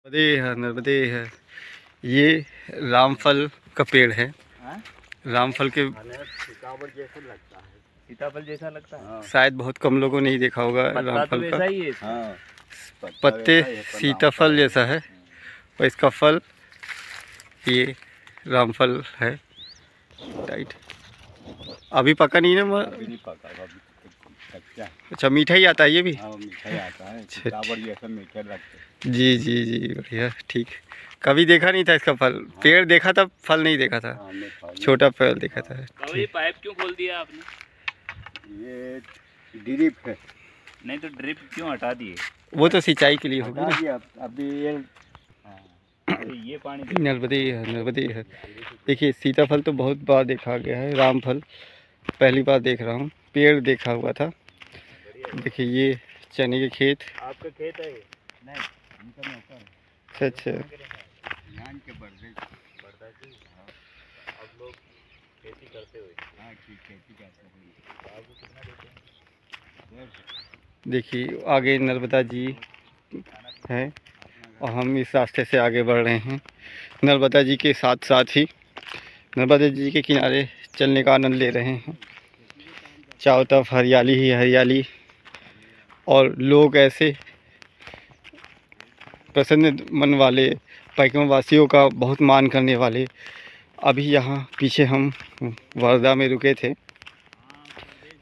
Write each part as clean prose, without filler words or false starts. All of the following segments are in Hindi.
नर्मदे है। ये रामफल का पेड़ है। रामफल के सीताफल जैसा लगता है। शायद बहुत कम लोगों ने ही देखा होगा। रामफल का ही है। पत्ते सीताफल जैसा है और इसका फल ये रामफल है। राइट, अभी पका नहीं ना? अभी नहीं पका, अभी कच्चा। अच्छा, मीठा ही आता है ये भी? हाँ, मीठा ही आता है। सीताफल जैसा मीठा लगता है। जी जी जी, बढ़िया, ठीक। कभी देखा नहीं था इसका फल। पेड़ देखा था, फल नहीं देखा था। छोटा पेड़ देखा था। ये पाइप क्यों खोल दिया आपने? ये ड्रिप है। नहीं तो ड्रिप क्यों हटा दिए? वो तो सिंचाई के लिए होगी ना। अभी ये पानी नर्मदे है। देखिए, सीताफल तो बहुत बार देखा गया है, रामफल पहली बार देख रहा हूँ। पेड़ देखा हुआ था। देखिए, ये चने के खेत। आपका खेत है? नहीं, इनका मौका है। अच्छा। यहाँ के बढ़ता जी। अब लोग खेती करते हुए। हाँ, खेती करते हुए। आपको कितना देते हैं? देखिए, आगे नर्मदा जी हैं और हम इस रास्ते से आगे बढ़ रहे हैं। नर्मदा जी के साथ साथ ही नर्मदा जी के किनारे चलने का आनंद ले रहे हैं। चारों तरफ हरियाली ही हरियाली और लोग ऐसे प्रसन्न मन वाले, पैकमा वासियों का बहुत मान करने वाले। अभी यहाँ पीछे हम वर्धा में रुके थे।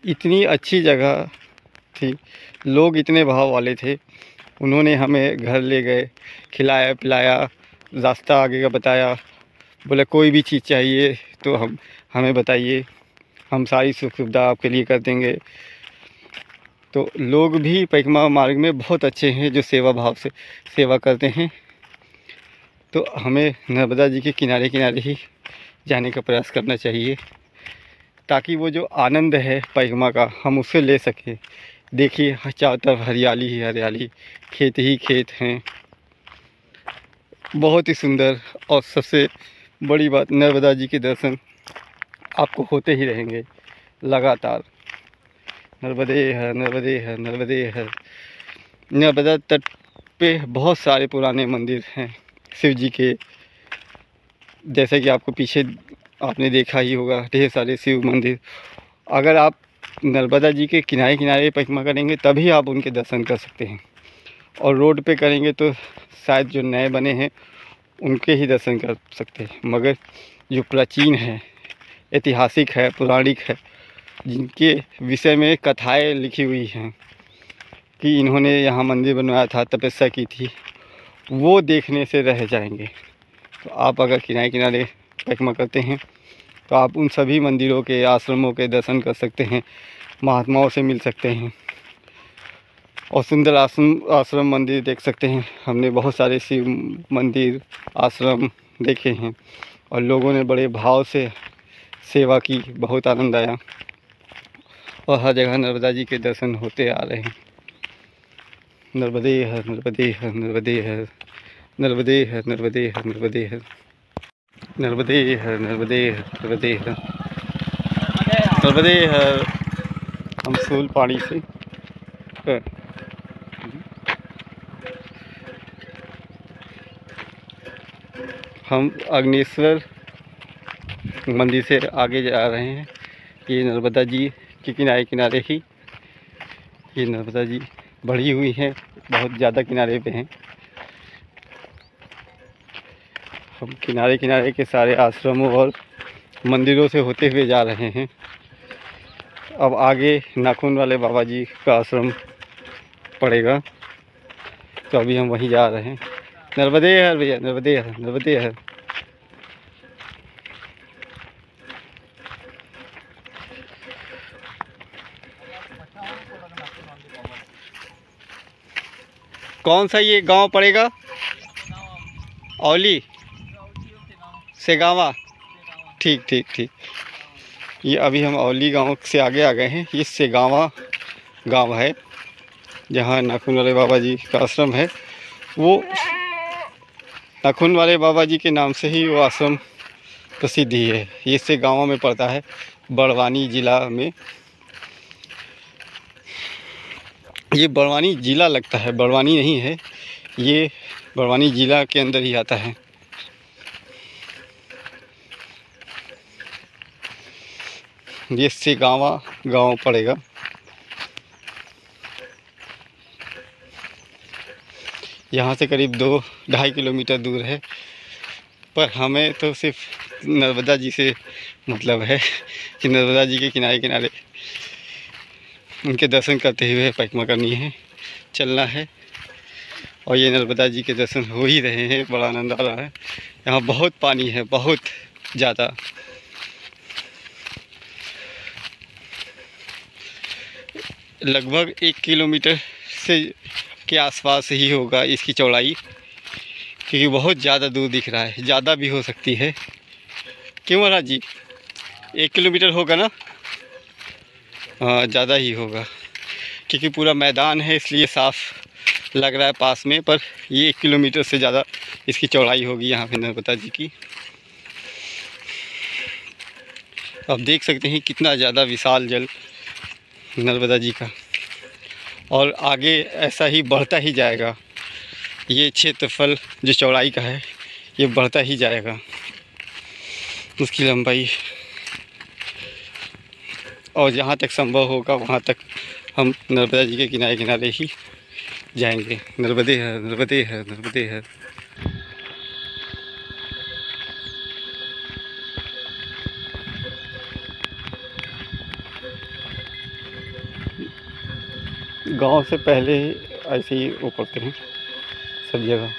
इतनी अच्छी जगह थी, लोग इतने भाव वाले थे। उन्होंने हमें घर ले गए, खिलाया पिलाया, रास्ता आगे का बताया। बोले कोई भी चीज़ चाहिए तो हमें बताइए, हम सारी सुख सुविधा आपके लिए कर देंगे। तो लोग भी पैकमा मार्ग में बहुत अच्छे हैं जो सेवा भाव से सेवा करते हैं। तो हमें नर्मदा जी के किनारे किनारे ही जाने का प्रयास करना चाहिए ताकि वो जो आनंद है पैकमा का हम उसे ले सकें। देखिए, चारों तरफ हरियाली ही हरियाली, खेत ही खेत हैं, बहुत ही सुंदर। और सबसे बड़ी बात, नर्मदा जी के दर्शन आपको होते ही रहेंगे लगातार। नर्मदे है, नर्मदे है, नर्मदे है। नर्मदा तट पे बहुत सारे पुराने मंदिर हैं शिव जी के। जैसे कि आपको पीछे आपने देखा ही होगा, ढेर सारे शिव मंदिर। अगर आप नर्मदा जी के किनारे किनारे परिक्रमा करेंगे तभी आप उनके दर्शन कर सकते हैं, और रोड पे करेंगे तो शायद जो नए बने हैं उनके ही दर्शन कर सकते हैं। मगर जो प्राचीन है, ऐतिहासिक है, पौराणिक है, जिनके विषय में कथाएं लिखी हुई हैं कि इन्होंने यहाँ मंदिर बनवाया था, तपस्या की थी, वो देखने से रह जाएंगे। तो आप अगर किनारे किनारे परिक्रमा करते हैं तो आप उन सभी मंदिरों के, आश्रमों के दर्शन कर सकते हैं, महात्माओं से मिल सकते हैं और सुंदर आश्रम मंदिर देख सकते हैं। हमने बहुत सारे शिव मंदिर, आश्रम देखे हैं और लोगों ने बड़े भाव से सेवा की, बहुत आनंद आया और हर जगह नर्मदा जी के दर्शन होते आ रहे हैं। नर्मदे है, नर्मदे है, नर्मदे है, नर्मदे है, नर्मदे है, नर्मदे है, नर्मदे है, नर्मदे है, नर्मदे है, नर्मदे है। हम सूल पानी से हम अग्नेश्वर मंदिर से आगे जा रहे हैं। ये नर्मदा जी के किनारे किनारे ही ये नर्मदा जी बढ़ी हुई हैं, बहुत ज़्यादा किनारे पे हैं। हम किनारे किनारे के सारे आश्रमों और मंदिरों से होते हुए जा रहे हैं। अब आगे नाखून वाले बाबा जी का आश्रम पड़ेगा, तो अभी हम वहीं जा रहे हैं। नर्मदे है भैया, नर्मदे है, नर्मदे है। कौन सा ये गांव पड़ेगा? औली सेगावा। ठीक ठीक ठीक। ये अभी हम औली गांव से आगे आ गए हैं। ये सेगावा गांव है जहाँ नाखून वाले बाबा जी का आश्रम है। वो नाखून वाले बाबा जी के नाम से ही वो आश्रम प्रसिद्ध ही है। ये सेगावा में पड़ता है, बड़वानी ज़िला में। ये बड़वानी ज़िला लगता है, बड़वानी नहीं है। ये बड़वानी जिला के अंदर ही आता है। ये सेगावा गांव पड़ेगा। यहाँ से करीब 2-2.5 किलोमीटर दूर है, पर हमें तो सिर्फ नर्मदा जी से मतलब है कि नर्मदा जी के किनारे किनारे उनके दर्शन करते हुए परिक्रमा करनी है, चलना है। और ये नर्मदा जी के दर्शन हो ही रहे हैं, बड़ा आनंद आ रहा है। यहाँ बहुत पानी है, बहुत ज़्यादा। लगभग 1 किलोमीटर से के आसपास ही होगा इसकी चौड़ाई, क्योंकि बहुत ज़्यादा दूर दिख रहा है, ज़्यादा भी हो सकती है। क्यों महाराज जी, 1 किलोमीटर होगा ना? हाँ, ज़्यादा ही होगा, क्योंकि पूरा मैदान है इसलिए साफ लग रहा है पास में, पर ये 1 किलोमीटर से ज़्यादा इसकी चौड़ाई होगी यहाँ पे नर्मदा जी की। आप देख सकते हैं कितना ज़्यादा विशाल जल नर्मदा जी का, और आगे ऐसा ही बढ़ता ही जाएगा। ये क्षेत्रफल जो चौड़ाई का है ये बढ़ता ही जाएगा, उसकी लंबाई। और जहाँ तक संभव होगा वहाँ तक हम नर्मदा जी के किनारे किनारे ही जाएंगे। नर्मदे हर, नर्मदे हर, नर्मदे हर। गांव से पहले ऐसे ही उतरते हैं सब जगह।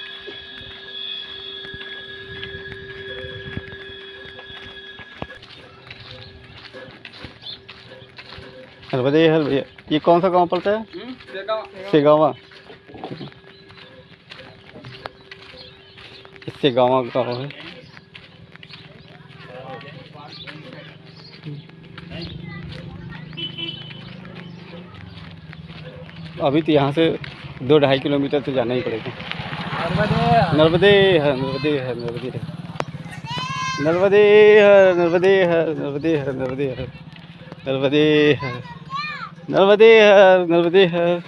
नर्मदे हर भैया, ये कौन सा गांव पड़ता है? सेगावा। इससे गाँव गाँव है। अभी तो यहाँ से 2-2.5 किलोमीटर तो जाना ही पड़ेगा। नर्मदे हर, नर्मदे हर, नर्मदे हर, नर्मदे हर, नर्मदे हर, नर्मदे हर, नर्मदे हर, नर्मदे हर, नर्मदे हर, नर्मदे हर।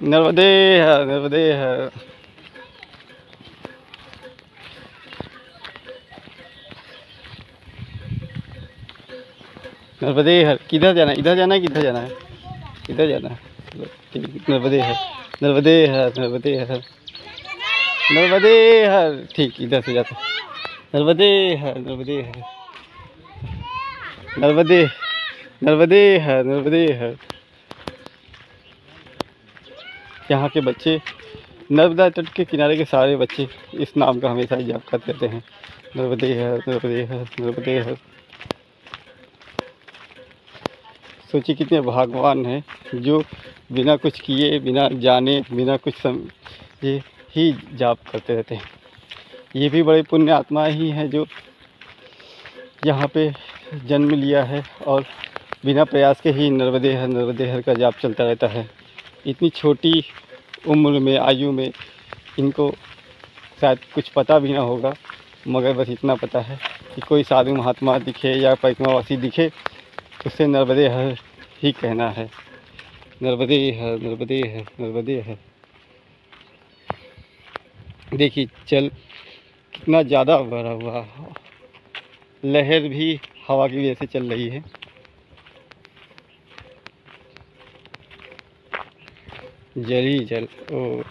नर्मदे हर, नर्मदे हर। नर्मदे हर। किधर जाना है? इधर जाना है कि इधर जाना है? इधर जाना है, ठीक। नर्मदे हर, नर्मदे हर, नर्मदे हर, नर्मदे हर। ठीक, इधर से जाते हैं। नर्मदे हर, नर्मदे हर, नर्मदे, नर्मदे हर, नर्मदे हर। यहाँ के बच्चे, नर्मदा तट के किनारे के सारे बच्चे इस नाम का हमेशा ही जाप करते रहते हैं। नर्मदे हर, नर्मदे हर, नर्मदे हर। सोचिए कितने भगवान हैं जो बिना कुछ किए, बिना जाने, बिना कुछ समझे ही जाप करते रहते हैं। ये भी बड़े पुण्य आत्मा ही हैं जो यहाँ पे जन्म लिया है और बिना प्रयास के ही नर्मदे हर का जाप चलता रहता है। इतनी छोटी उम्र में, आयु में इनको शायद कुछ पता भी ना होगा, मगर बस इतना पता है कि कोई साधु महात्मा दिखे या परिक्रमावासी दिखे तो उससे नर्मदे हर ही कहना है। नर्मदे हर, नर्मदे हर, नर्मदे हर। देखिए जल कितना ज़्यादा भरा हुआ, लहर भी हवा की वजह से चल रही है। जल ही जल। ओ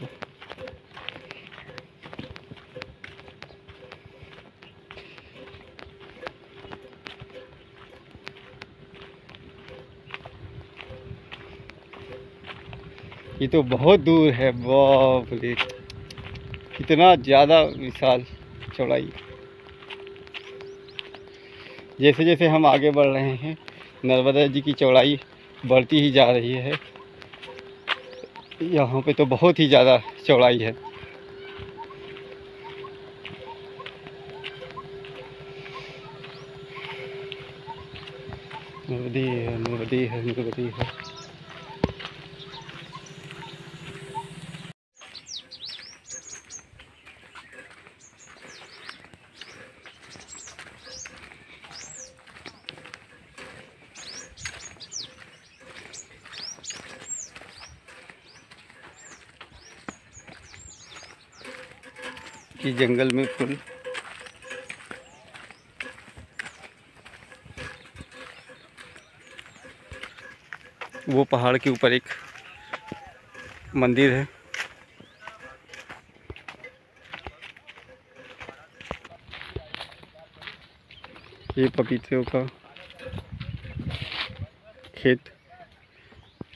ये तो बहुत दूर है, बाप रे, कितना ज़्यादा विशाल चौड़ाई। जैसे जैसे हम आगे बढ़ रहे हैं नर्मदा जी की चौड़ाई बढ़ती ही जा रही है। यहाँ पे तो बहुत ही ज़्यादा चौड़ाई है। नर्मदे है, नर्मदे है, नर्मदे है। ये जंगल में फूल। वो पहाड़ के ऊपर एक मंदिर है। ये पपीतों का खेत,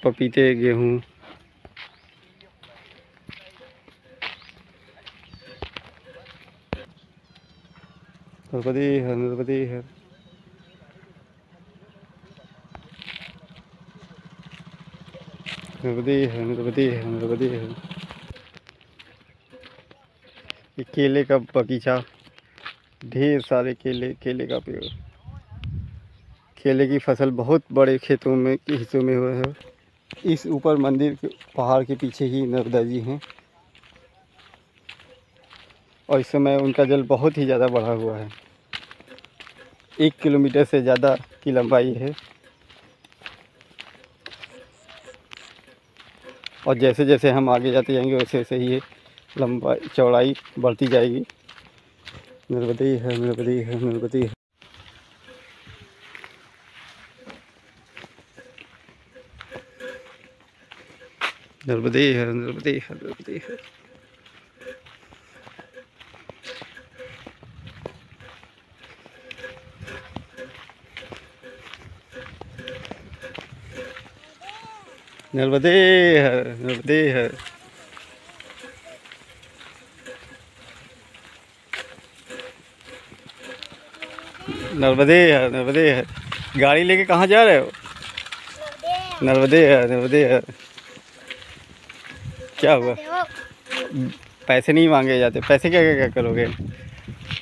पपीते, गेहूँ। नर्मदे है, नर्मदे है। नर्मदे है, नर्मदे है, नर्मदे है। ये केले का बगीचा, ढेर सारे केले का पेड़। केले की फसल बहुत बड़े खेतों में हिस्सों में हुआ है। इस ऊपर मंदिर के पहाड़ के पीछे ही नर्मदा जी हैं और इस समय उनका जल बहुत ही ज़्यादा बढ़ा हुआ है। 1 किलोमीटर से ज़्यादा की लंबाई है और जैसे जैसे हम आगे जाते जाएंगे वैसे वैसे ये लंबाई चौड़ाई बढ़ती जाएगी। नर्मदे है, नर्मदे है, नर्मदे है। नर्मदे है, नर्मदे है, नर्मदे है। नर्मदे है, नर्मदे है। नर्मदे है, नर्मदे है। गाड़ी लेके कहाँ जा रहे हो? नर्मदे है, नर्मदे है। क्या हुआ? पैसे नहीं मांगे जाते। पैसे क्या क्या क्या करोगे?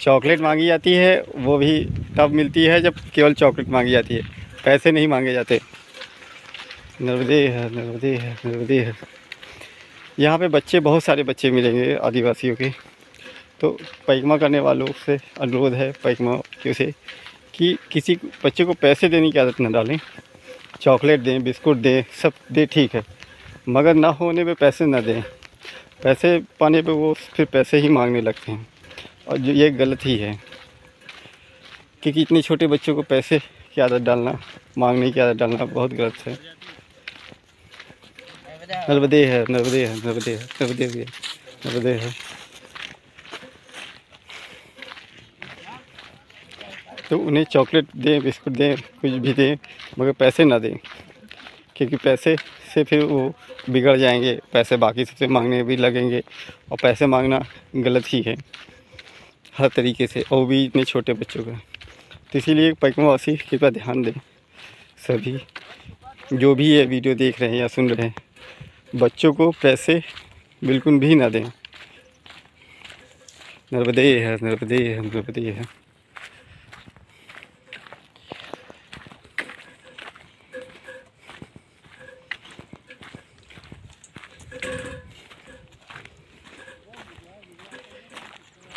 चॉकलेट मांगी जाती है, वो भी तब मिलती है जब केवल चॉकलेट मांगी जाती है, पैसे नहीं मांगे जाते। नर्मदे है, नर्मदे है, नर्मदे है। यहाँ पे बच्चे, बहुत सारे बच्चे मिलेंगे आदिवासियों के। तो परिक्रमा करने वालों से अनुरोध है, परिक्रमा से, कि किसी बच्चे को पैसे देने की आदत न डालें। चॉकलेट दें, बिस्कुट दें, सब दें, ठीक है, मगर ना होने पे पैसे न दें। पैसे पाने पे वो फिर पैसे ही मांगने लगते हैं और जो ये गलत ही है, क्योंकि इतने छोटे बच्चों को पैसे की आदत डालना, मांगने की आदत डालना बहुत गलत है। नर्मदे है, नर्मदे है, नर्मदे है, नर्मदे है, नर्मदे है। तो उन्हें चॉकलेट दें, बिस्कुट दें, कुछ भी दें, मगर पैसे ना दें, क्योंकि पैसे से फिर वो बिगड़ जाएंगे, पैसे बाकी सबसे मांगने भी लगेंगे और पैसे मांगना गलत ही है हर तरीके से, और भी इतने छोटे बच्चों का। तो इसीलिए परिक्रमावासी कृपया ध्यान दें, सभी जो भी ये वीडियो देख रहे हैं या सुन रहे हैं, बच्चों को पैसे बिल्कुल भी ना दें। नर्मदे है, नर्मदे है, नर्मदे है।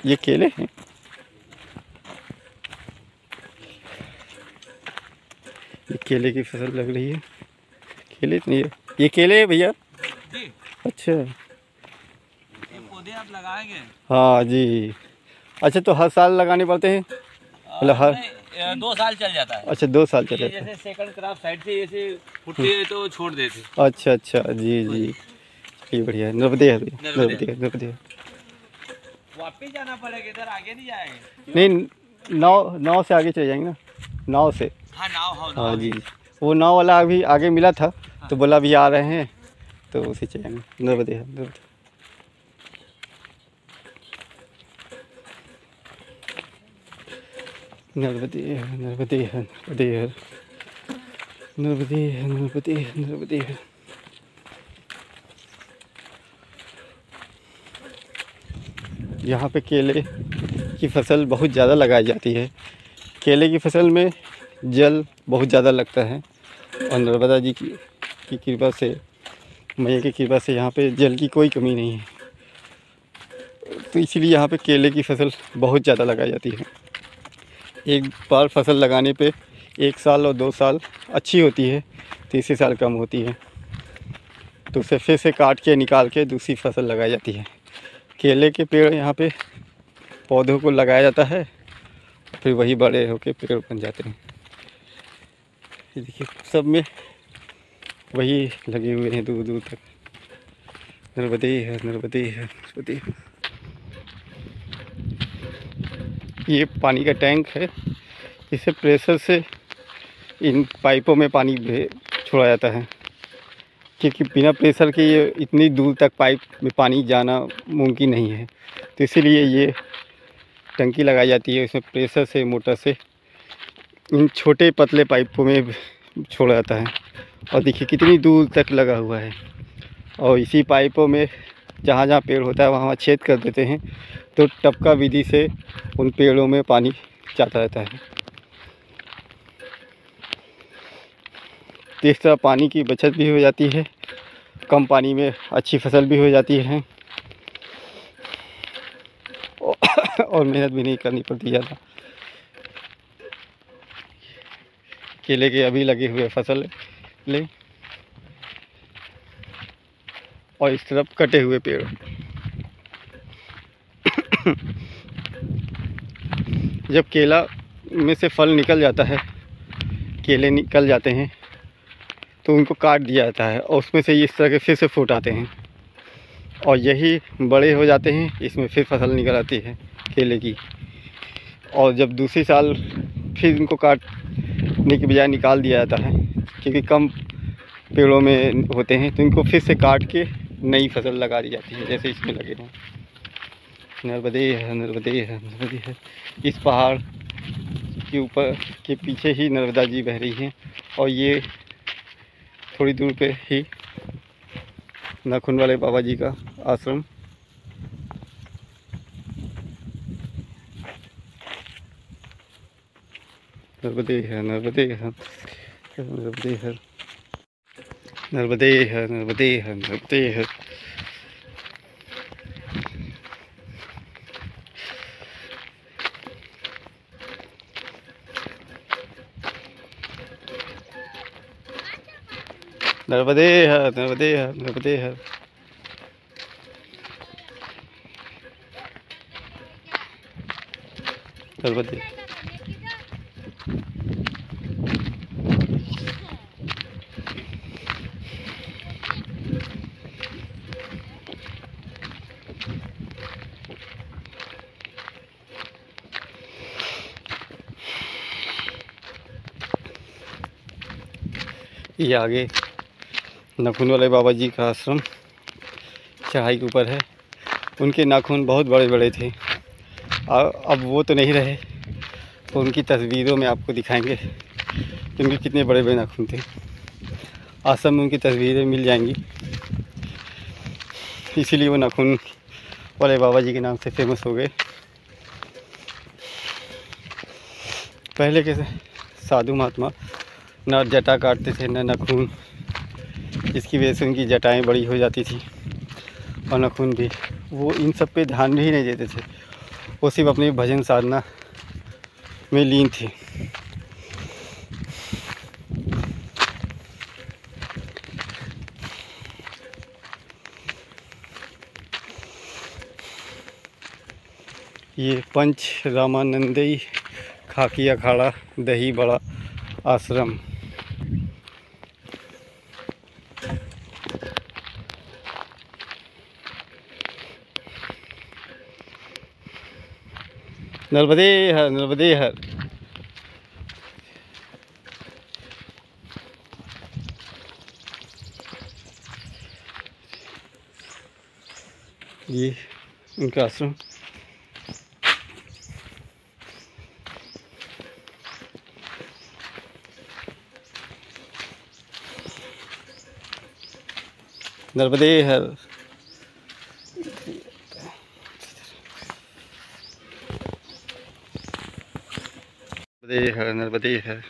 ये केले हैं, ये केले की फसल लग रही है। केले नहीं है, ये केले है भैया जी। अच्छा, ये पौधे आप लगाएंगे? हाँ जी। अच्छा, तो हर साल लगाने पड़ते हैं? मतलब हर 2 साल चल जाता है। अच्छा, 2 साल चले। जैसे सेकंड क्रॉप साइड से ऐसे फुटती है तो छोड़ देते। अच्छा अच्छा, जी जी, ये बढ़िया है। नर्मदे है, नर्मदे है, नर्मदे है। वापिस जाना पड़ेगा, इधर आगे नहीं जाएंगे। नहीं, नाव से आगे चले जाएंगे ना, नाव से। हाँ, नाव। हाँ जी, वो नाव वाला अभी आगे मिला था, तो बोला अभी आ रहे हैं, तो उसे चलेंगे। नर्मदे है, नर्मदे। नर्मदे है, नर्मदे है, नर्मदे है, नर्मदे है, नर्मदे है, नर्मदे है। यहाँ पे केले की फसल बहुत ज़्यादा लगाई जाती है। केले की फसल में जल बहुत ज़्यादा लगता है और नर्मदा जी की कृपा से, मैया की कृपा से यहाँ पे जल की कोई कमी नहीं है। तो इसीलिए यहाँ पे केले की फसल बहुत ज़्यादा लगाई जाती है। एक बार फसल लगाने पे 1 साल और 2 साल अच्छी होती है, तीसरे साल कम होती है, तो उसे फिर से काट के निकाल के दूसरी फसल लगाई जाती है। केले के पेड़ यहाँ पे पौधों को लगाया जाता है, फिर वही बड़े होके पेड़ बन जाते हैं। ये देखिए सब में वही लगे हुए हैं दूर दूर तक। नर्मदे है, नर्मदे है, नर्मदे है। ये पानी का टैंक है, इसे प्रेशर से इन पाइपों में पानी छोड़ा जाता है, क्योंकि बिना प्रेशर के ये इतनी दूर तक पाइप में पानी जाना मुमकिन नहीं है। तो इसीलिए ये टंकी लगाई जाती है, उसमें प्रेशर से मोटर से इन छोटे पतले पाइपों में छोड़ा जाता है। और देखिए कितनी दूर तक लगा हुआ है। और इसी पाइपों में जहाँ जहाँ पेड़ होता है वहाँ छेद कर देते हैं, तो टपका विधि से उन पेड़ों में पानी जाता रहता है। तो इस तरह पानी की बचत भी हो जाती है, कम पानी में अच्छी फसल भी हो जाती है और मेहनत भी नहीं करनी पड़ती ज़्यादा। केले के अभी लगे हुए फसल ले, और इस तरफ कटे हुए पेड़। जब केला में से फल निकल जाता है, केले निकल जाते हैं, तो उनको काट दिया जाता है और उसमें से इस तरह के फिर से फूट आते हैं और यही बड़े हो जाते हैं। इसमें फिर फसल निकल आती है केले की, और जब दूसरी साल फिर इनको काटने की बजाय निकाल दिया जाता है, क्योंकि कम पेड़ों में होते हैं, तो इनको फिर से काट के नई फसल लगा दी जाती है, जैसे इसमें लगे हैं। नर्मदे है, नर्मदे है, नर्मदे है। इस पहाड़ के ऊपर के पीछे ही नर्मदा जी बह रही हैं, और ये थोड़ी दूर पे ही नाखून वाले बाबा जी का आश्रम। नर्मदे है, नर्मदे है, नर्मदे है, नर्मदे है, नर्मदे है, नर्मदे है। नर्मदे है, नर्मदे है, नर्मदे है। नर्मदे ये आगे नाखून वाले बाबा जी का आश्रम चढ़ाई के ऊपर है। उनके नाखून बहुत बड़े बड़े थे, अब वो तो नहीं रहे, तो उनकी तस्वीरों में आपको दिखाएंगे कि उनके कितने बड़े बड़े नाखून थे। आश्रम में उनकी तस्वीरें मिल जाएंगी, इसीलिए वो नाखून वाले बाबा जी के नाम से फेमस हो गए। पहले के साधु महात्मा न जटा काटते थे न नाखून, इसकी वजह से उनकी जटाएं बड़ी हो जाती थी, और नाखून भी। वो इन सब पे ध्यान भी नहीं देते थे, वो सिर्फ अपनी भजन साधना में लीन थे। ये पंच रामानंदई खाकी अखाड़ा दही बड़ा आश्रम। नर्मदे हर, नर्मदे हर। ये उनका आश्रम। नर्मदे हर। नर्मदे हर, नर्मदे हर।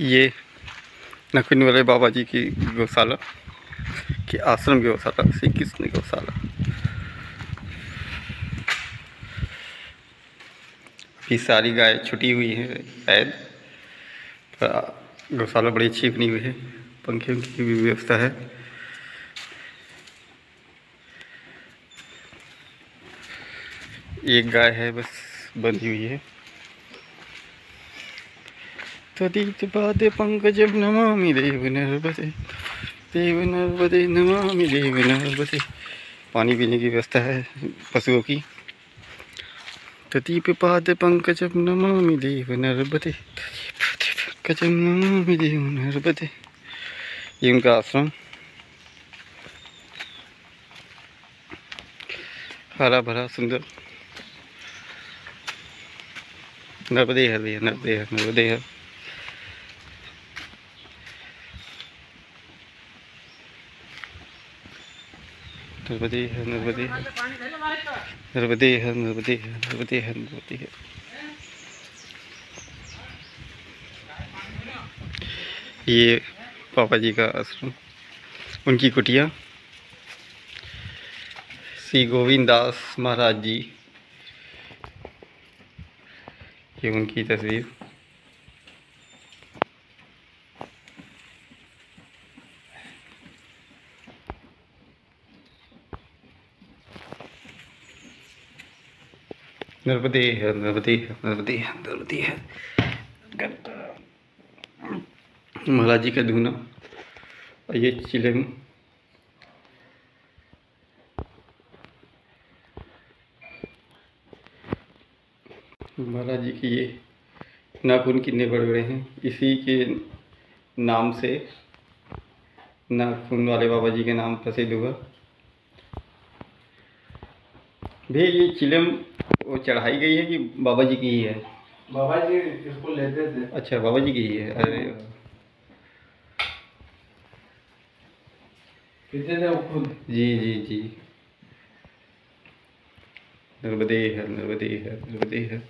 ये नाखून वाले बाबा जी की गौशाला कि आश्रम गौशाला, श्री कृष्ण गौशाला। अभी सारी गाय छुटी हुई हैं शायद, गौशाला बड़ी अच्छी बनी हुई है, पंखे की भी व्यवस्था है। एक गाय है बस बंधी हुई है। तदीत पादे पंकजं नमामि देव नर्मदे, देव नर्मदे नमामि देव नर्मदे। पानी पीने की व्यवस्था है पशुओं की। तदीप पाद पंकजं नमामि देव नर्मदे, पंकजं नमामि देव नर्मदे। ये उनका आश्रम, हरा भरा सुंदर। नर्मदे हर भैया, नर्मदे हर, नर्मदे हर। नर्मदे हर, नर्मदे हर, नर्मदे हर, नर्मदे हर, नर्मदे हर, नर्मदे हर। ये पापा जी का आश्रम, उनकी कुटिया। श्री गोविंद दास महाराज जी, ये उनकी तस्वीर। नर्मदे है, नर्मदे है, नर्मदे है, नर्मदे है। महाराज जी का धूना। और ये चिलम, महाराज जी की ये नाखून कितने बड़े बड़े हैं, इसी के नाम से नाखून वाले बाबा जी के नाम प्रसिद्ध हुआ। भैया ये चिलम वो चढ़ाई गई है कि बाबा जी की ही है? बाबा जी इसको लेते थे। अच्छा, बाबा जी की ही है। अरे पीते थे वो खुद। जी जी जी। नर्मदे है, नर्मदे है, नर्मदे है।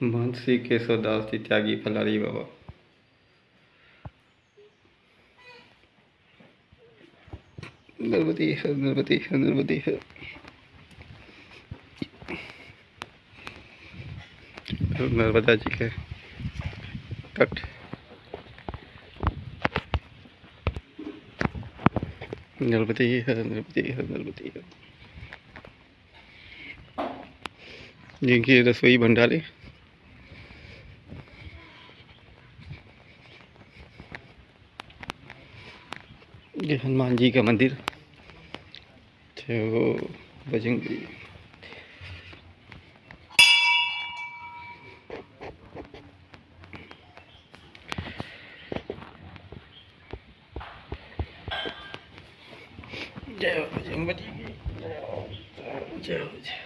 महंत श्री केशव दास जी त्यागी फलारी बाबा। नर्मदे है, नर्मदे है, नर्मदे है। नर्मदा जी के तट। नर्मदे है, नर्मदे है, नर्मदे है। जिनकी रसोई भंडारे। ये हनुमान जी का मंदिर, जो बजरंगी। जय हो बजरंग बली की, जय हो, जय हो, जय।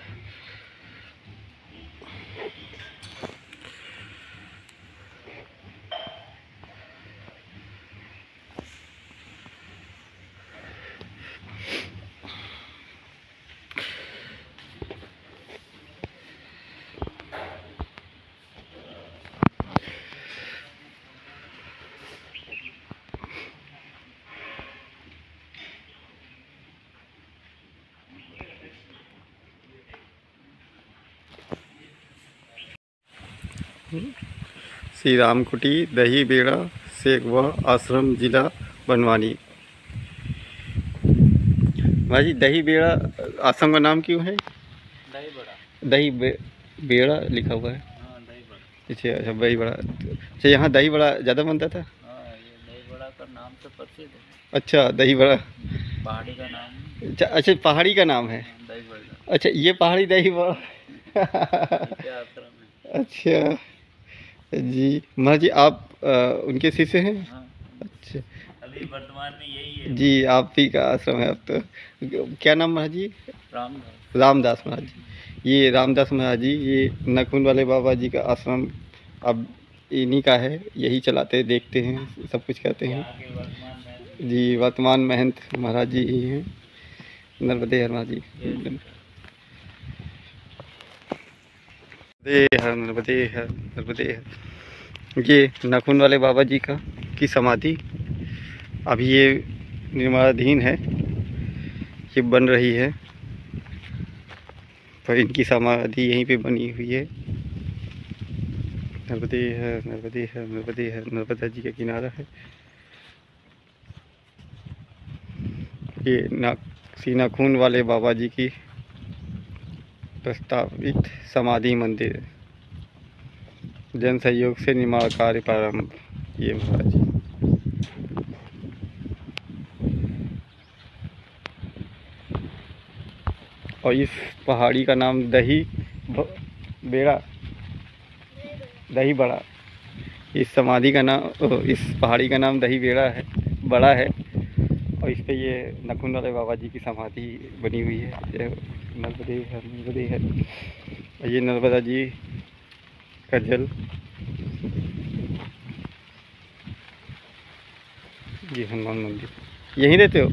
श्री राम कुटी, दही बेड़ा, सेखवा आश्रम, जिला बनवानी। भाई दही बेड़ा आश्रम का नाम क्यों है? दही बड़ा। बेड़ा लिखा हुआ है। हाँ, दही बड़ा। अच्छा अच्छा, दही बड़ा। अच्छा, यहाँ दही बड़ा ज़्यादा बनता था? हाँ, ये दही बड़ा का नाम तो प्रसिद्ध है। अच्छा, दही बड़ा पहाड़ी का नाम है। अच्छा अच्छा, पहाड़ी का नाम है। हाँ, दही बड़ा। अच्छा, ये पहाड़ी दही बड़ा। क्या आश्रम है। अच्छा जी। महाराज जी आप उनके शिष्य हैं? हाँ, अच्छा अभी वर्तमान में यही है। जी, आप ही का आश्रम है अब तो। क्या नाम महाराज जी? रामदास। रामदास महाराज जी। ये रामदास महाराज जी, ये नाखून वाले बाबा जी का आश्रम अब इन्हीं का है, यही चलाते देखते हैं, सब कुछ करते हैं यहाँ के वर्तमान में जी। वर्तमान महंत महाराज जी ही हैं। नर्मदे हर महाराज जी। नर्मदे हर, नर्मदे हर। ये नाखून वाले बाबा जी का की समाधि अभी ये निर्माणाधीन है, ये बन रही है, पर इनकी समाधि यहीं पे बनी हुई है। नर्मदे है, नर्मदे है, नर्मदे है। नर्मदा जी का किनारा है। ये सीनाखून वाले बाबा जी की प्रस्तावित समाधि मंदिर, जन सहयोग से निर्माण कार्य प्रारंभ। ये महाराज जी। और इस पहाड़ी का नाम बेड़ा, दही बड़ा। इस समाधि का नाम, इस पहाड़ी का नाम दही बेड़ा है, बड़ा है। और इस पे ये नखुन वाले बाबा जी की समाधि बनी हुई है। ये नर्मदे है, नर्मदे है। और ये नर्मदा जी का जल, ये हनुमान मंदिर। यहीं रहते हो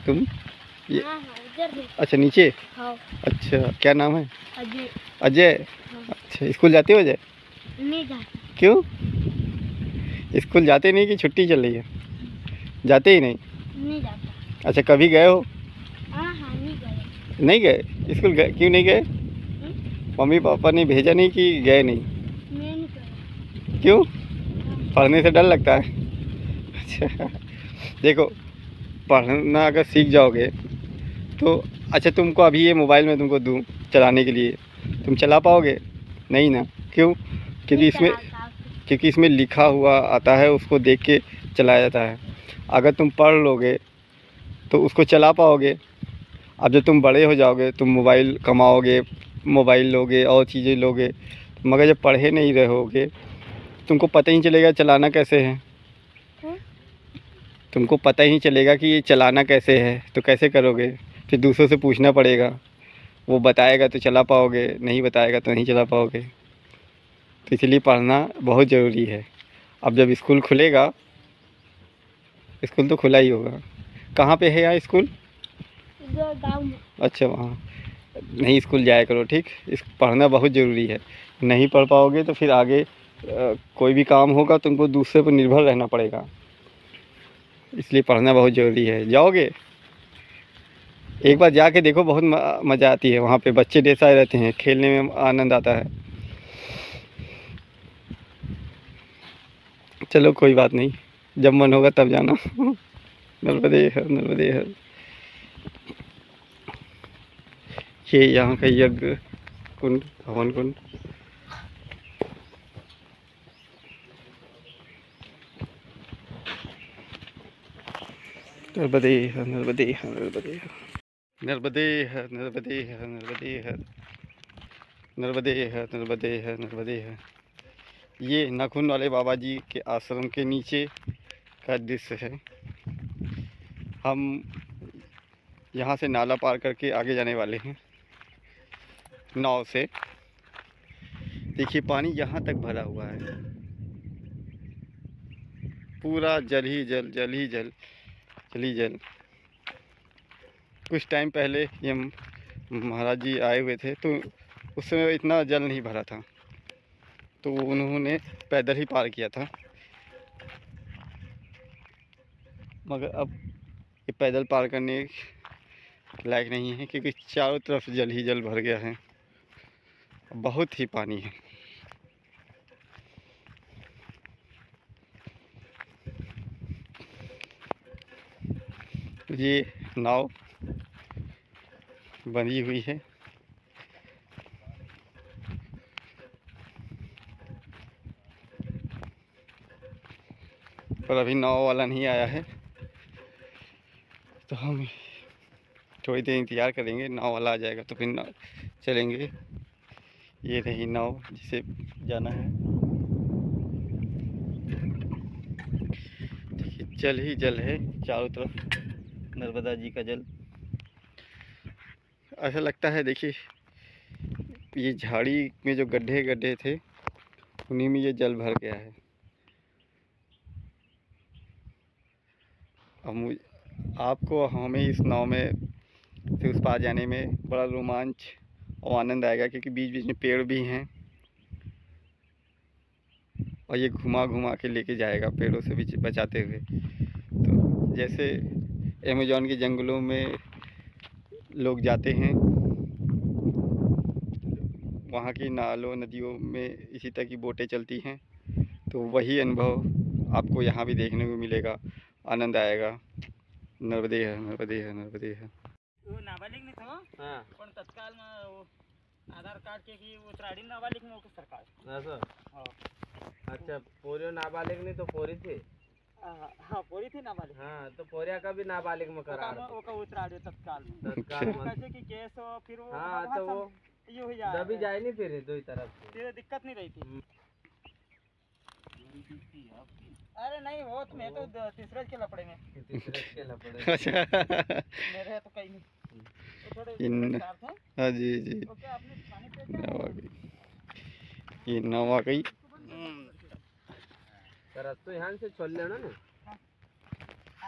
तुम? ये अच्छा, नीचे। हाँ। अच्छा, क्या नाम है? अजय। अजय। हाँ। अच्छा, स्कूल जाते हो अजय? नहीं जाता। क्यों? स्कूल जाते नहीं कि छुट्टी चल रही है? जाते ही नहीं? नहीं जाता। अच्छा, कभी गए हो? हाँ हाँ, नहीं गए। नहीं गए स्कूल? क्यों नहीं गए? मम्मी पापा ने भेजा नहीं कि गए नहीं? मैं नहीं गया। क्यों? पढ़ने से डर लगता है? अच्छा, देखो, पढ़ना अगर सीख जाओगे तो अच्छा, तुमको अभी ये मोबाइल में तुमको दूँ चलाने के लिए, तुम चला पाओगे? नहीं ना। क्यों? क्योंकि इसमें लिखा हुआ आता है, उसको देख के चलाया जाता है। अगर तुम पढ़ लोगे तो उसको चला पाओगे। अब जब तुम बड़े हो जाओगे, तुम मोबाइल कमाओगे, मोबाइल लोगे और चीज़ें लोगे, मगर जब पढ़े नहीं रहोगे तुमको पता ही नहीं चलेगा चलाना कैसे है। तुमको पता ही नहीं चलेगा कि ये चलाना कैसे है, तो कैसे करोगे? फिर दूसरों से पूछना पड़ेगा, वो बताएगा तो चला पाओगे, नहीं बताएगा तो नहीं चला पाओगे। तो इसलिए पढ़ना बहुत ज़रूरी है। अब जब स्कूल खुलेगा, स्कूल तो खुला ही होगा। कहाँ पे है यार स्कूल? गाँव में। अच्छा, वहाँ नहीं, स्कूल जाया करो, ठीक? इस पढ़ना बहुत ज़रूरी है। नहीं पढ़ पाओगे तो फिर आगे कोई भी काम होगा तुमको दूसरे पर निर्भर रहना पड़ेगा। इसलिए पढ़ना बहुत ज़रूरी है। जाओगे? एक बार जाके देखो, बहुत मज़ा आती है। वहाँ पे बच्चे ढेर सारे रहते हैं, खेलने में आनंद आता है। चलो, कोई बात नहीं, जब मन होगा तब जाना। नर्मदे हर, नर्मदे हर। ये यहाँ का यज्ञ कुंड, हवन कुंड। नर्मदे हर, नर्मदे हर, नर्मदे हर। नर्मदे हर, नर्मदे हर, नर्मदे हर। नर्मदे हर, नर्मदे हर, नर्मदे हर। ये नाखून वाले बाबा जी के आश्रम के नीचे का दृश्य है। हम यहाँ से नाला पार करके आगे जाने वाले हैं नाव से। देखिए, पानी यहाँ तक भरा हुआ है, पूरा जल ही जल, जल ही जल, जल ही जल। कुछ टाइम पहले ये महाराज जी आए हुए थे तो उस समय इतना जल नहीं भरा था, तो उन्होंने पैदल ही पार किया था। मगर अब ये पैदल पार करने लायक नहीं है, क्योंकि चारों तरफ जल ही जल भर गया है, बहुत ही पानी है। ये नाव बनी हुई है, पर अभी नाव वाला नहीं आया है, तो हम थोड़ी देर इंतज़ार करेंगे। नाव वाला आ जाएगा तो फिर नाव चलेंगे। ये रही नाव जिसे जाना है। देखिए, जल ही जल है चारों तरफ, नर्मदा जी का जल। ऐसा लगता है, देखिए, ये झाड़ी में जो गड्ढे गड्ढे थे उन्हीं में ये जल भर गया है। अब आपको, हमें इस नाव में से उस पार जाने में बड़ा रोमांच और आनंद आएगा, क्योंकि बीच बीच में पेड़ भी हैं और ये घुमा घुमा के लेके जाएगा पेड़ों से भी बचाते हुए। तो जैसे अमेज़न के जंगलों में लोग जाते हैं, वहाँ की नालों नदियों में इसी तरह की बोटें चलती हैं, तो वही अनुभव आपको यहाँ भी देखने को मिलेगा, आनंद आएगा। नर्मदे हर नर्मदे हर नर्मदे हर। वो नाबालिग नहीं था हां पण तत्काल आधार कार्ड के की उतराडी नाबालिग में सरकार असं हो अच्छा पोरियो नाबालिग नहीं तो पोरी थी हाँ पोरी थी नाबालिग हाँ तो पोरिया का भी नाबालिग में करार वो का उतराडी तत्काल में तत्काल में कैसे कि केस हो फिर वो हाँ तो वो ये हो जाए दबी जाए नहीं फिर दो ही तरफ से फिर दिक्कत नहीं रही थी अरे नहीं हो तो मैं तो तीसरे के लपड़े में तीसरे के लपड़े अच्छा मेरे तो कहीं नहीं तो थोड़े इन- साफ थे हाँ जी जी तो क्या आपने पानी पे नवा गई ये नवा गई तर तो यहाँ से छोड़ लेना ना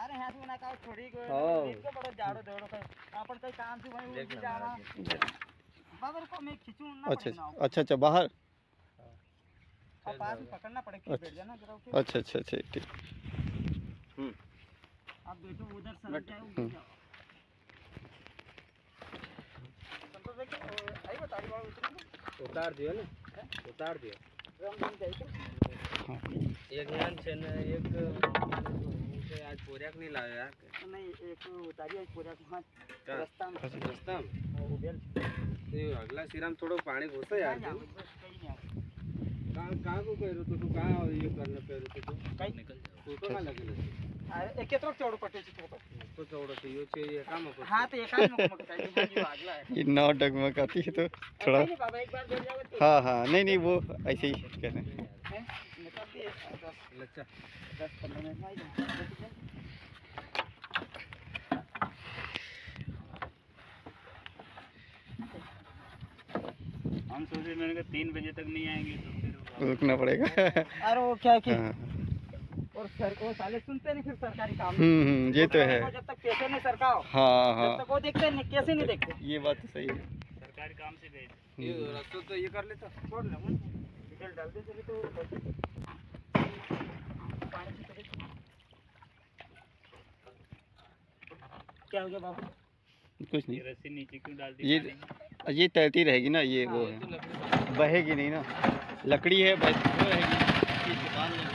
अरे हाथ में ना का थोड़ी को हाँ। को बड़ा जाड़ो दौड़ो का अपन कहीं काम से वहीं उठ जाना बाबर को मैं खींचूं ना अच्छा पड़ेगा अच्छा अच्छा बाहर और पास में पकड़ना पड़ेगा अच्छा। बैठ जाना जरा अच्छा अच्छा अच्छा ठीक आप बैठो उधर सर जाओ उधर जाओ संतोष भाई आई बताड़ी वाला उतरेंगे उतार दियो ना उतार दियो राम दिन जाएगा एक यहाँ से न एक उसे आज पोरिया नहीं लाया यार नहीं एक उतारी आई पूरा हां क्या? रास्ता में रास्ता में वो बेल ये अगला सिराम थोड़ा पानी घुसा यार कहीं नहीं आ कहाँ को कह रहे तू कहाँ ये करने पे रहे तू कहीं निकल जाओ तू तो ना लगे अरे एक केतरो चौड़ पट्टे छी तो चौड़ा तो ये चाहिए काम को हां तो एक आदमी को मकता है जो अगला है ये नाव डगमगाती है तो थोड़ा नहीं बाबा एक बार बैठ जाओ तो हाँ हाँ नहीं नहीं वो ऐसे ही कह रहे हैं निकल दिए 10 अच्छा 15 मिनट में आ जाए हम सोचे मैंने कहा 3 बजे तक नहीं आएंगे तो फिर रुकना पड़ेगा अरे वो क्या है कि हाँ और सर वो साले सुनते नहीं फिर सरकारी काम ये तो है जब तक पैसे नहीं सरकाओ हाँ जब हाँ तक वो देखते नहीं कैसे नहीं देखते ये बात तो सही है सरकारी काम से भेज ये रास्ता तो ये कर लेता छोड़ ले मन डीजल डाल दे चले तो पानी की तरह क्या हो गया बाबू कुछ नहीं रस्सी नीचे क्यों डाल दी ये तैरती रहेगी ना ये वो है बहेगी नहीं ना लकड़ी है बस वो रहेगी ये दुकान में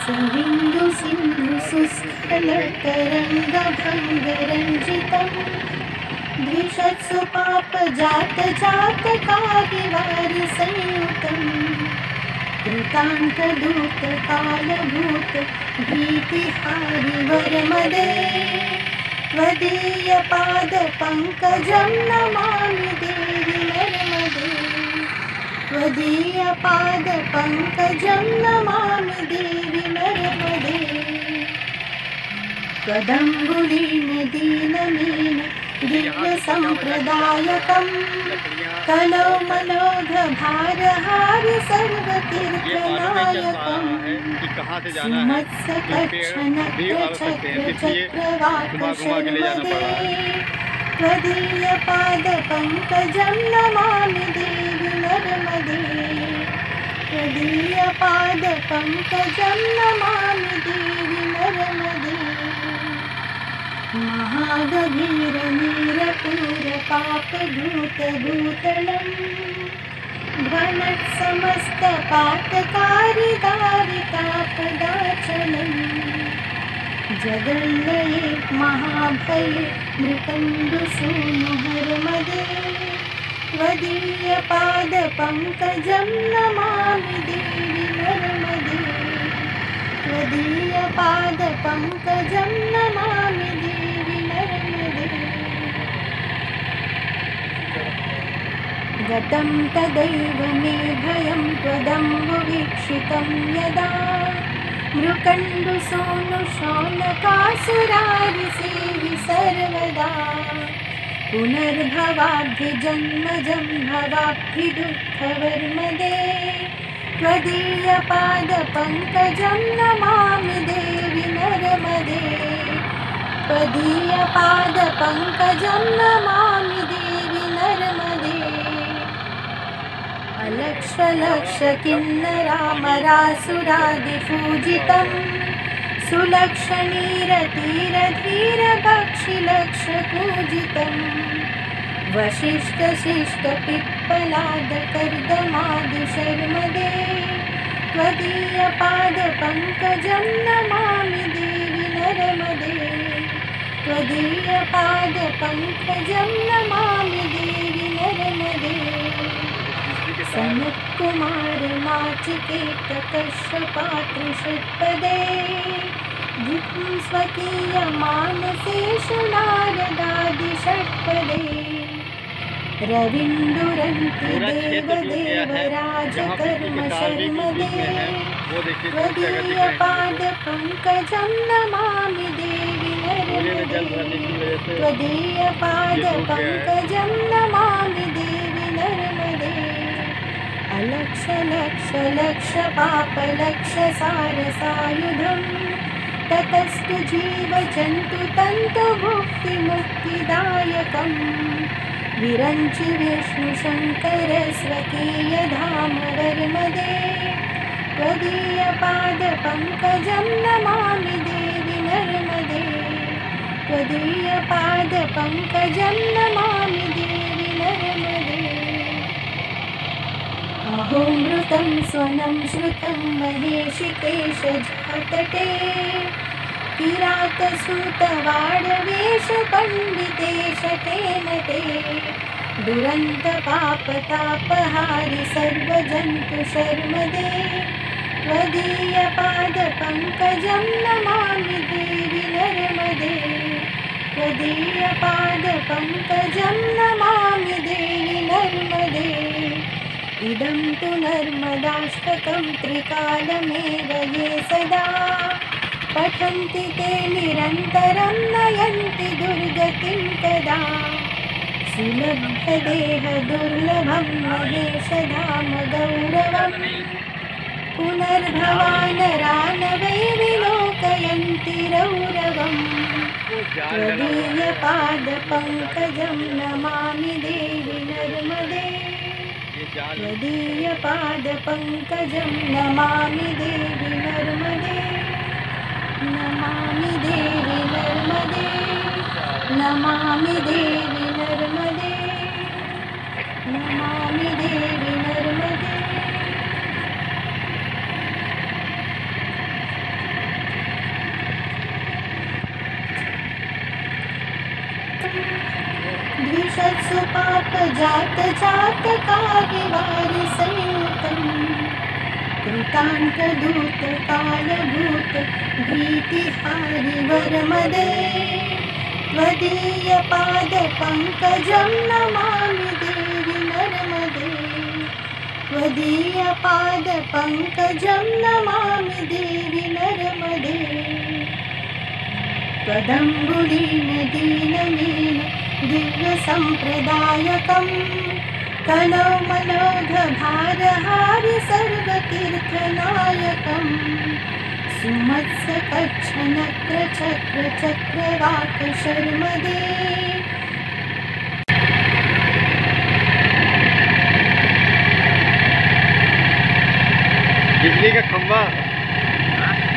सविन्दु सिन्धु सुस्खलतरङ्गभङ्गरञ्जितं द्विषत्सु पापजातजातकारिवारसंयुतं कृतान्तदूतकालभूत भीतिहारिवरमदे त्वदीयपादपङ्कजं नमामि देवि नर्मदे त्वदीयपादपङ्कजं नमामि देवि नर्मदे त्वदम्बुलीन दीनमीन दिव्यसम्प्रदायकं कलौ मलोघभारहारि सर्वतीर्थनायकं कहाँ से जाना है सुमत्सकच्छनक्रचक्रवाकशर्मदे त्वदीयपादपङ्कजं नमामि देवि नर्मदे त्वदीयपादपङ्कजं नमामि देवि नर्मदे महागभीरनीरपूरपापभूतभूतलं ध्वनत्समस्तपातकारिदारितापदाचलं जगल्लये महाभये मृकण्डुसूनुहरमदे त्वदीयपादपङ्कजं नमामि देवि नर्मदे त्वदीयपादपङ्कजं नमामि देवि नर्मदे गतं तदैव मे भयं त्वदम्बुवीक्षितं यदा मृकण्डुसूनुशौनकासुरारिसेवि सर्वदा पुनर्भवाभ्यजन्मजं भवाब्धिदुःखवर्मदे त्वदीयपादपङ्कजं नमामि देवि नर्मदे त्वदीयपादपङ्कजं नमामि देवि नर्मदे अलक्ष्यलक्षकिन्नरामरासुरादिपूजितं सुलक्षणीरतीरधीरभक्षिलक्षपूजितं वसिष्ठशिष्टपिप्पलादकर्दमादिशर्मदे त्वदीयपादपङ्कजं नमामि देवि नर्मदे त्वदीयपादपङ्कजं नमामि देवि नर्मदे सनत्कुमार नाचिकेत कश्यपात्रिषट्पदे धिक्ं स्वकीयमानसेषु नारदादिषट्पदे रविन्दुरन्ति देवदेवराजकर्म शर्मदे त्वदीयपादपङ्कजं नमामि देवि नर्मदे त्वदीयपादपङ्कजं नमामि देवि नर्मदे अलक्ष लक्ष लक्ष पापलक्ष सारसायुधं ततस्तु जीवजन्तु तन्तु भुक्तिमुक्तिदायकम् विरञ्चि विष्णुशङ्कर स्वकीयधाम वर्मदे त्वदीयपादपङ्कजं नमामि देवि नर्मदे त्वदीयपादपङ्कजं नमामि देवि नर्मदे अहोमृतं स्वनं श्रुतं महेशिकेशजातटे किरातसूतवाडवेश पण्डितेश नटे दुरन्तपापतापहारि सर्वजन्तु शर्मदे त्वदीयपादपङ्कजं नमामि देवि नर्मदे त्वदीयपादपङ्कजं नमामि देवि नर्मदे इदं तु नर्मदाष्टकं त्रिकालमेव ये सदा पठन्ति ते निरन्तरं नयन्ति दुर्गतिं तदा सुलभ्यदेहदुर्लभं महेशधाम गौरवम् पुनर्भवानरान वै विलोकयन्ति रौरवम् त्वदीयपादपङ्कजं नमामि देवि नर्मदे त्वदीयपादपङ्कजं नमामि देवि नर्मदे नमामि देवि नर्मदे नमामि देवि नर्मदे नमामि देवि नर्मदे द्विषत्सु पापजातजातकाविवारिसंयुतम् कृतान्तदूतकालभूत भीतिहारि वरमदे त्वदीयपादपङ्कजं नमामि देवि नर्मदे त्वदीयपादपङ्कजं नमामि देवि नर्मदे त्वदम्बुलीन दीनमीन दिव्यसम्प्रदायकम् कलौमलोघभारहारि सर्वतीर्थनायकम् सुमत्सकच्छनक्रचक्रचक्रवाक शर्मदे बिजली का खंभा,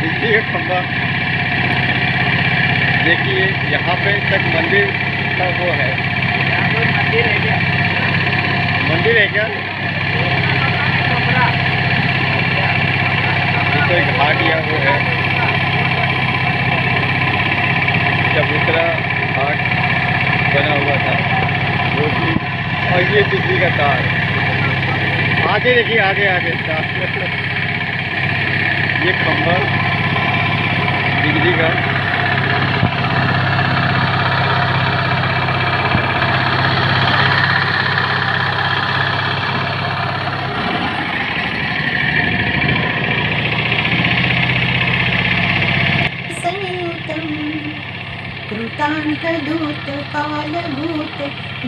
बिजली का खंभा देखिए यहाँ पे तक मंदिर का वो है। यहाँ कोई मंदिर है क्या? मंदिर है क्या? ये कोई घाट या वो है चबूतरा घाट बना हुआ था वो भी। और ये बिजली का तार आगे देखिए, आगे आगे तार ये खंभा बिजली का। कृतान्तदूतकालभूत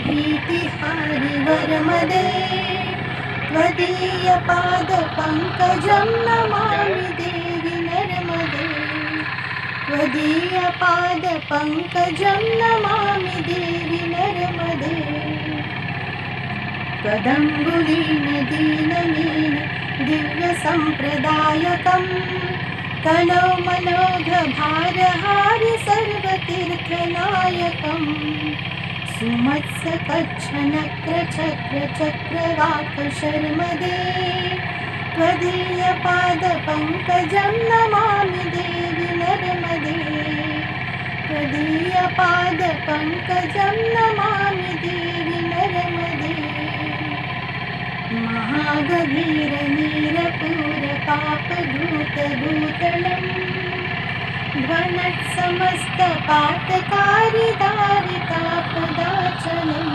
भीतिहारि वरमदे त्वदीयपादपङ्कजं नमामि देवि नर्मदे त्वदीयपादपङ्कजं नमामि देवि नर्मदे त्वदम्बुलीन दीनमीन दिव्यसम्प्रदायकम् कलौमलोघभारहारि सर्वतीर्थनायकम् सुमत्सकच्छनक्रचक्रचक्रवाक शर्मदे त्वदीयपादपङ्कजं नमामि देवि नर्मदे त्वदीयपादपङ्कजं नमामि देवि नर्मदे महागभीरनीरपूरपापभूतभूतलम् ध्वनत्समस्तपातकारिदारितापदाचलम्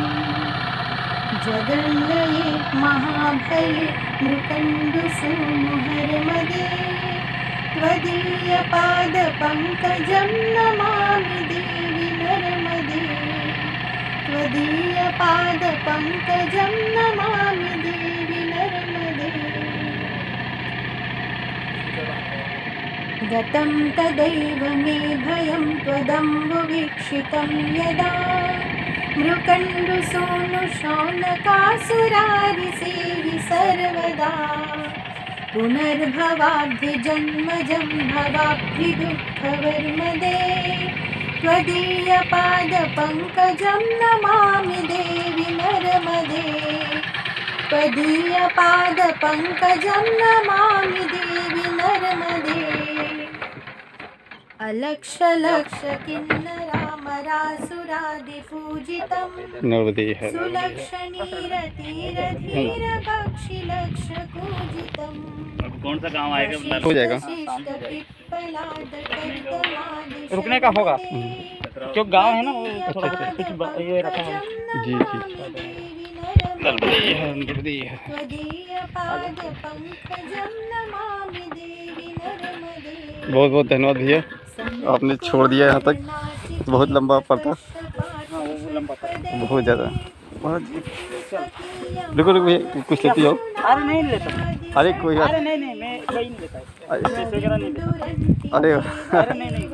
जगन्लये महाभये मृकण्डुसूनुहरमदे त्वदीयपादपङ्कजं नमामि देवि नर्मदे त्वदीयपादपङ्कजं नमामि देवि नर्मदे गतं तदैव मे भयं त्वदम्बुवीक्षितं यदा मृकण्डुसूनुशौनकासुरारिसेवि सर्वदा पुनर्भवाब्धिजन्मजं भवाब्धिदुःखवर्मदे त्वदीयपादपङ्कजं नमामि देवि नर्मदे त्वदीयपादपङ्कजं नमामि देवि नर्मदे अलक्षलक्षकिन्नरामरासुरादिपूजितं नर्मदे है सुलक्षणीरतीरधीरपक्षिलक्षपूजितम् कौन सा गांव आएगा बता हो जाएगा। रुकने का होगा क्योंकि गांव है ना वो थोड़ा कुछ ये रखा है। जी जी नर्मदे है नर्मदे है। बहुत बहुत धन्यवाद भैया, आपने छोड़ दिया यहाँ तक। बहुत लंबा पड़ता, बहुत ज़्यादा। रुको रुको भैया, कुछ लेती हो? अरे नहीं लेता। अरे कोई बात, अरे नहीं मैं कोई नहीं लेता, पैसे वगैरह नहीं लेता। अरे अरे नहीं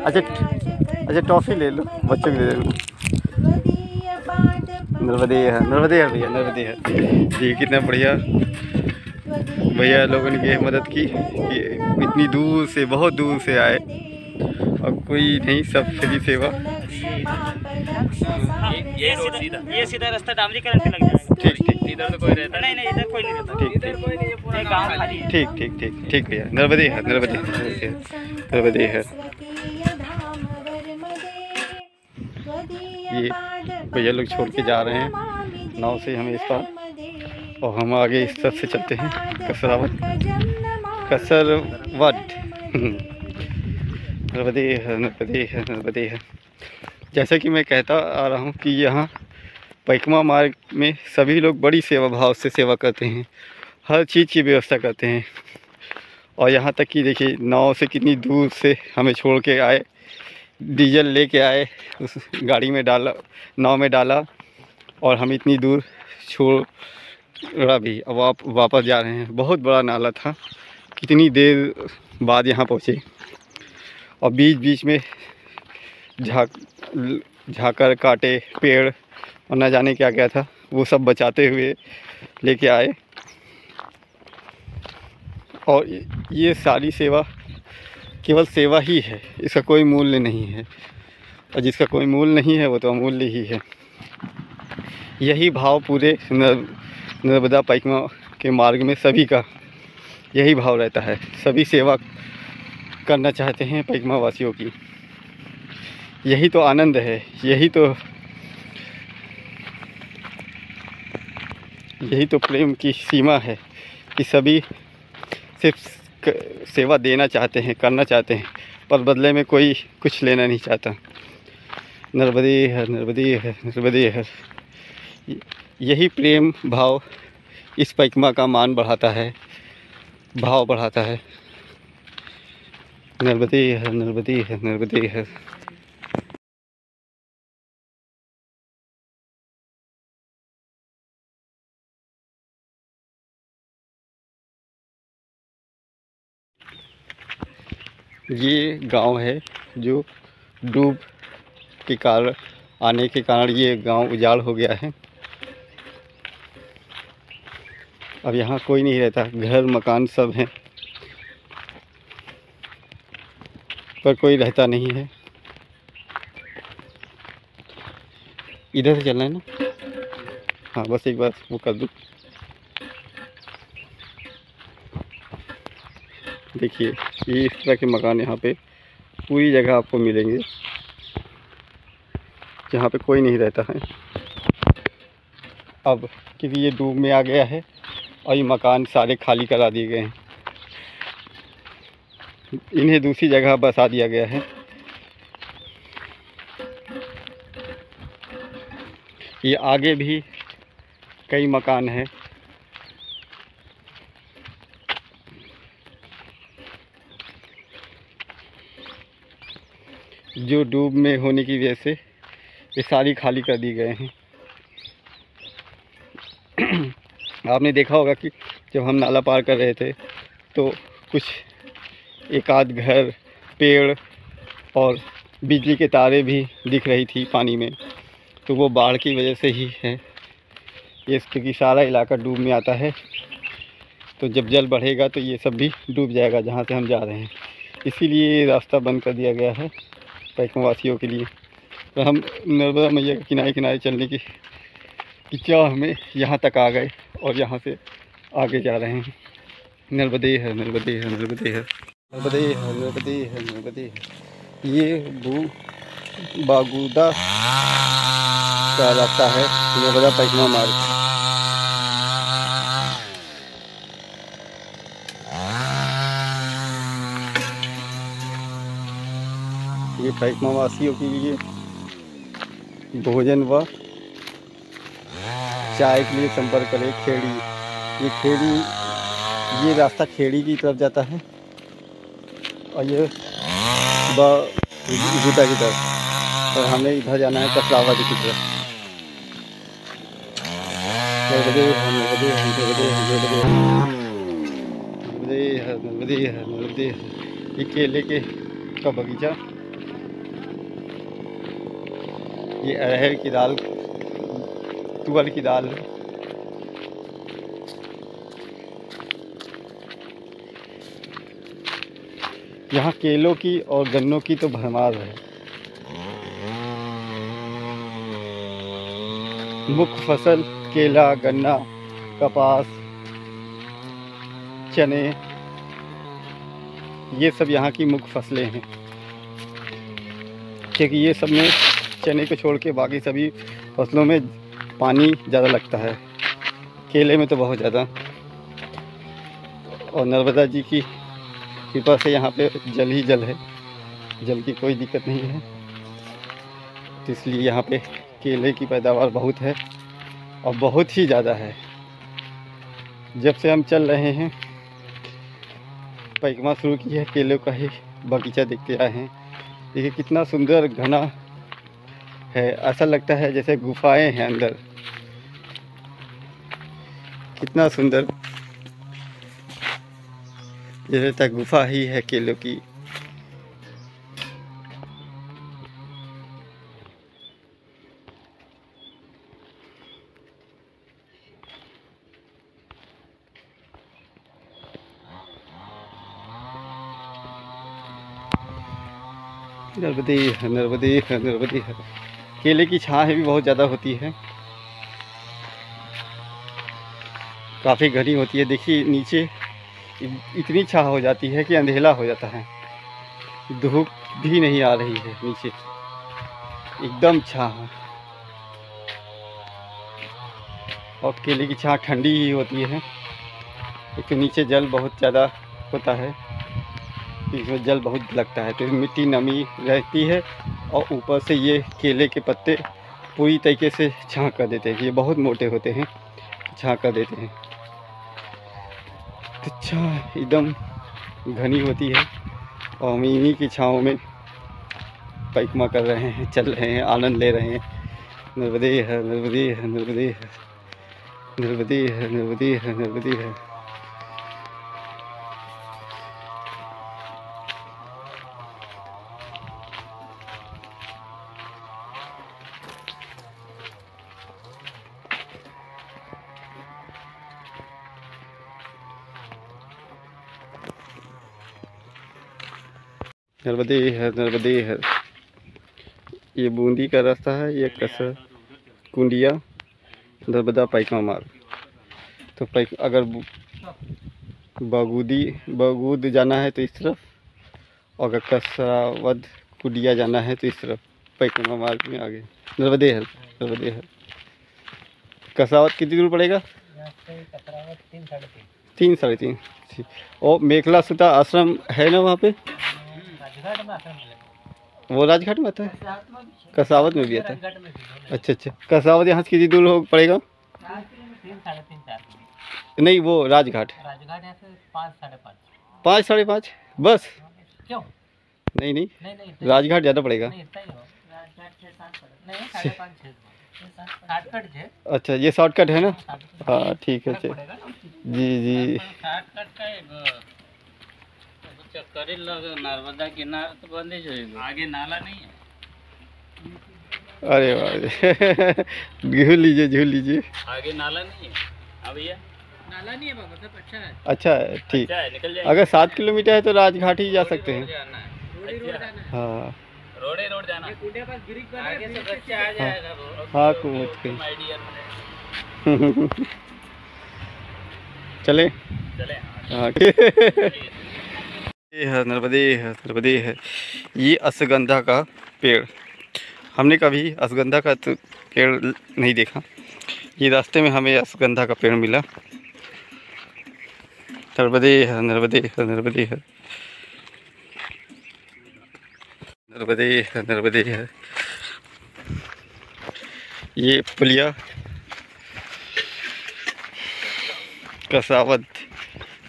अच्छा टॉफ़ी ले लो, बच्चों के लिए ले लो। नर्मदे है भैया, नर्मदे है जी। कितना बढ़िया भैया लोगों ने ये मदद की कि इतनी दूर से, बहुत दूर से आए और कोई नहीं, सब फ्री सेवा। ये सीधा रास्ता डामरीकरण पे लग जाएगा। ठीक ठीक, इधर तो कोई रहता नहीं इधर कोई नहीं रहता। ठीक ठीक ये गाँव खाली है। ठीक ठीक ठीक ठीक भैया। नर्मदे है नर्मदे है। ये भैया लोग छोड़ के जा रहे हैं नाव से हमें इस पार, और हम आगे इस तरफ से चलते हैं कसरावत नर्मदे है। जैसा कि मैं कहता आ रहा हूँ कि यहाँ पैकमा मार्ग में सभी लोग बड़ी सेवा भाव से सेवा करते हैं, हर चीज़ की व्यवस्था करते हैं। और यहाँ तक कि देखिए नाव से कितनी दूर से हमें छोड़ के आए, डीजल लेके आए, उस गाड़ी में डाला, नाव में डाला, और हम इतनी दूर छोड़ा भी। अब आप वापस जा रहे हैं। बहुत बड़ा नाला था, कितनी देर बाद यहाँ पहुँचे, और बीच बीच में झाकर काटे पेड़ और न जाने क्या क्या था, वो सब बचाते हुए लेके आए। और ये सारी सेवा केवल सेवा ही है, इसका कोई मूल्य नहीं है, और जिसका कोई मूल्य नहीं है वो तो अमूल्य ही है। यही भाव पूरे नर्मदा पैकमा के मार्ग में सभी का यही भाव रहता है। सभी सेवा करना चाहते हैं पैकमा वासियों की। यही तो आनंद है, यही तो प्रेम की सीमा है कि सभी सिर्फ सेवा देना चाहते हैं, करना चाहते हैं, पर बदले में कोई कुछ लेना नहीं चाहता। नर्मदे है। यही प्रेम भाव इस पैकमा का मान बढ़ाता है, भाव बढ़ाता है। नर्मदे है। ये गांव है जो डूब के कारण आने के कारण ये गांव उजाड़ हो गया है। अब यहाँ कोई नहीं रहता, घर मकान सब हैं, पर कोई रहता नहीं है। इधर से चलना है ना? हाँ बस एक बार वो कर दूँ। देखिए, ये इस तरह के मकान यहाँ पे पूरी जगह आपको मिलेंगे जहाँ पे कोई नहीं रहता है। अब क्योंकि ये डूब में आ गया है और ये मकान सारे खाली करा दिए गए हैं, इन्हें दूसरी जगह बसा दिया गया है। ये आगे भी कई मकान हैं। जो डूब में होने की वजह से ये सारी खाली कर दिए गए हैं। आपने देखा होगा कि जब हम नाला पार कर रहे थे तो कुछ एक आध घर, पेड़ और बिजली के तारे भी दिख रही थी पानी में, तो वो बाढ़ की वजह से ही है ये, क्योंकि सारा इलाका डूब में आता है। तो जब जल बढ़ेगा तो ये सब भी डूब जाएगा जहाँ से हम जा रहे हैं, इसीलिए ये रास्ता बंद कर दिया गया है पैकमा वासियों के लिए। तो हम नर्मदा मैया के किनारे किनारे चलने की चाह में यहाँ तक आ गए और यहाँ से आगे जा रहे हैं। नर्मदे है, नर्मदे है, नर्मदे है, नर्मदे है, नर्मदे है, नर्मदे है। ये बागुदा का रास्ता है, नर्मदा पैकमा मार्ग। ये पैकमा वासियों के लिए भोजन व चाय के लिए संपर्क करें खेड़ी। ये खेड़ी, ये रास्ता खेड़ी की तरफ जाता है और ये गुदा की तरफ, और हमें इधर जाना है कसरावती की तरफ। ये केले के का बगीचा, ये अरहर की दाल, तुअर की दाल है। यहाँ केलों की और गन्नों की तो भरमार है। मुख्य फसल केला, गन्ना, कपास, चने, ये सब यहाँ की मुख्य फसलें हैं। क्योंकि ये सब में चने को छोड़ के बाकी सभी फसलों में पानी ज़्यादा लगता है, केले में तो बहुत ज़्यादा। और नर्मदा जी की कृपा से यहाँ पे जल ही जल है, जल की कोई दिक्कत नहीं है, तो इसलिए यहाँ पे केले की पैदावार बहुत है और बहुत ही ज़्यादा है। जब से हम चल रहे हैं पैकमा शुरू की है, केले का ही बगीचा देखते आए हैं। देखिए कितना सुंदर घना है, ऐसा लगता है जैसे गुफाएं हैं अंदर। कितना सुंदर, जैसे तक गुफा ही है केलों की। नर्मदे है, नर्मदे है, नर्मदे है। केले की छाँव भी बहुत ज़्यादा होती है, काफ़ी घनी होती है। देखिए नीचे इतनी छाँव हो जाती है कि अंधेरा हो जाता है, धूप भी नहीं आ रही है नीचे, एकदम छाँव। और केले की छाँव ठंडी ही होती है, क्योंकि नीचे जल बहुत ज़्यादा होता है, इसमें जल बहुत लगता है, तो मिट्टी नमी रहती है और ऊपर से ये केले के पत्ते पूरी तरीके से छाँव कर देते हैं। ये बहुत मोटे होते हैं, छाँव कर देते हैं, तो छाँव एकदम घनी होती है। और हम इन्हीं की छाँव में पैकमा कर रहे हैं, चल रहे हैं, आनंद ले रहे हैं। नर्मदे है, नर्मदे है, नर्मदे है, नर्मदे है, नर्मदे है, नर्मदे है। नर्मदे है, नर्मदे है। ये बूंदी का रास्ता है, ये कसर बगूद जाना है तो इस तरफ, और अगर कसरावद कुडिया जाना है तो इस तरफ पैकुमा मार्ग में आगे नर्मदे हल। नर्मदे हल कसरावद कितनी दूर पड़ेगा? 3-3.5। ठीक। और मेखला सूता आश्रम है ना वहाँ पे? वो राजघाट में आता है, कसावत में भी आता है। अच्छा अच्छा, कसावत यहाँ से कितनी दूर हो पड़ेगा? 3-3.5 नहीं, वो राजघाट। राजघाट यहाँ से 5-5.5। 5-5.5 बस? क्यों? नहीं नहीं, नहीं राजघाट ज़्यादा पड़ेगा। नहीं, इतना ही हो। राजघाट 6-7 पड़े, नहीं 5.5-6 शॉर्टकट है। अच्छा, ये शॉर्टकट है ना? शॉर्टकट हाँ ठीक है। पड़ेगा ना। जी जी। शॉर्टकट का एक चक्कर ही लगा, नर्मदा किनारे तो बंद ही जाएगा, आगे नाला नहीं है। अरे वाह झूल लीजिए झूल लीजिए। आगे नाला नहीं है। हाँ भैया, नाला नहीं है बाबा, सब अच्छा है। अच्छा है, ठीक। अच्छा है, निकल जाएगा। अगर 7 किलोमीटर है तो राजघाट ही जा सकते हैं। जाना है, रोड जाना है। हाँ रोड जाना है। कुंडिया पास ब्रिज बना है, आगे से बच्चा आ जाएगा वो। हाँ कूद के आइडिया चले। चले। हाँ ये है नर्मदे है। ये अश्वगंधा का पेड़, हमने कभी अश्वगंधा का तो पेड़ नहीं देखा। ये रास्ते में हमें अश्वगंधा का पेड़ मिला। नर्मदे है। नर्मदे है। ये पुलिया कसावत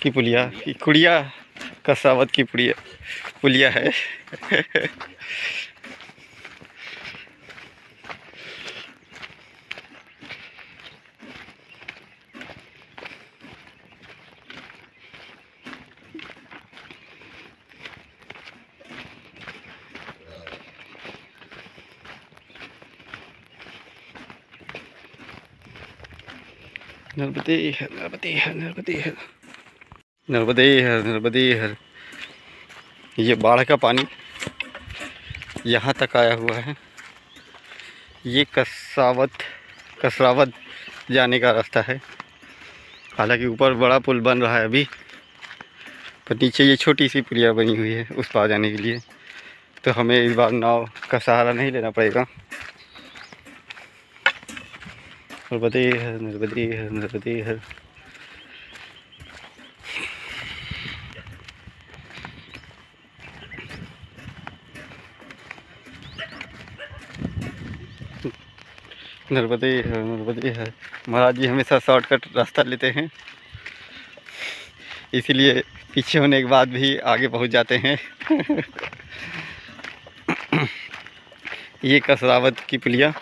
की पुलिया की कुड़िया, कसावत की पुलिया है। नर्मदे है। ये बाढ़ का पानी यहाँ तक आया हुआ है। ये कसरावद जाने का रास्ता है। हालांकि ऊपर बड़ा पुल बन रहा है अभी, पर नीचे ये छोटी सी पुलिया बनी हुई है उस पार जाने के लिए। तो हमें इस बार नाव का सहारा नहीं लेना पड़ेगा। नर्मदे है। नर्मदे है। महाराज जी हमेशा शॉर्टकट रास्ता लेते हैं, इसीलिए पीछे होने के बाद भी आगे पहुंच जाते हैं। ये कसरावद की पुलिया,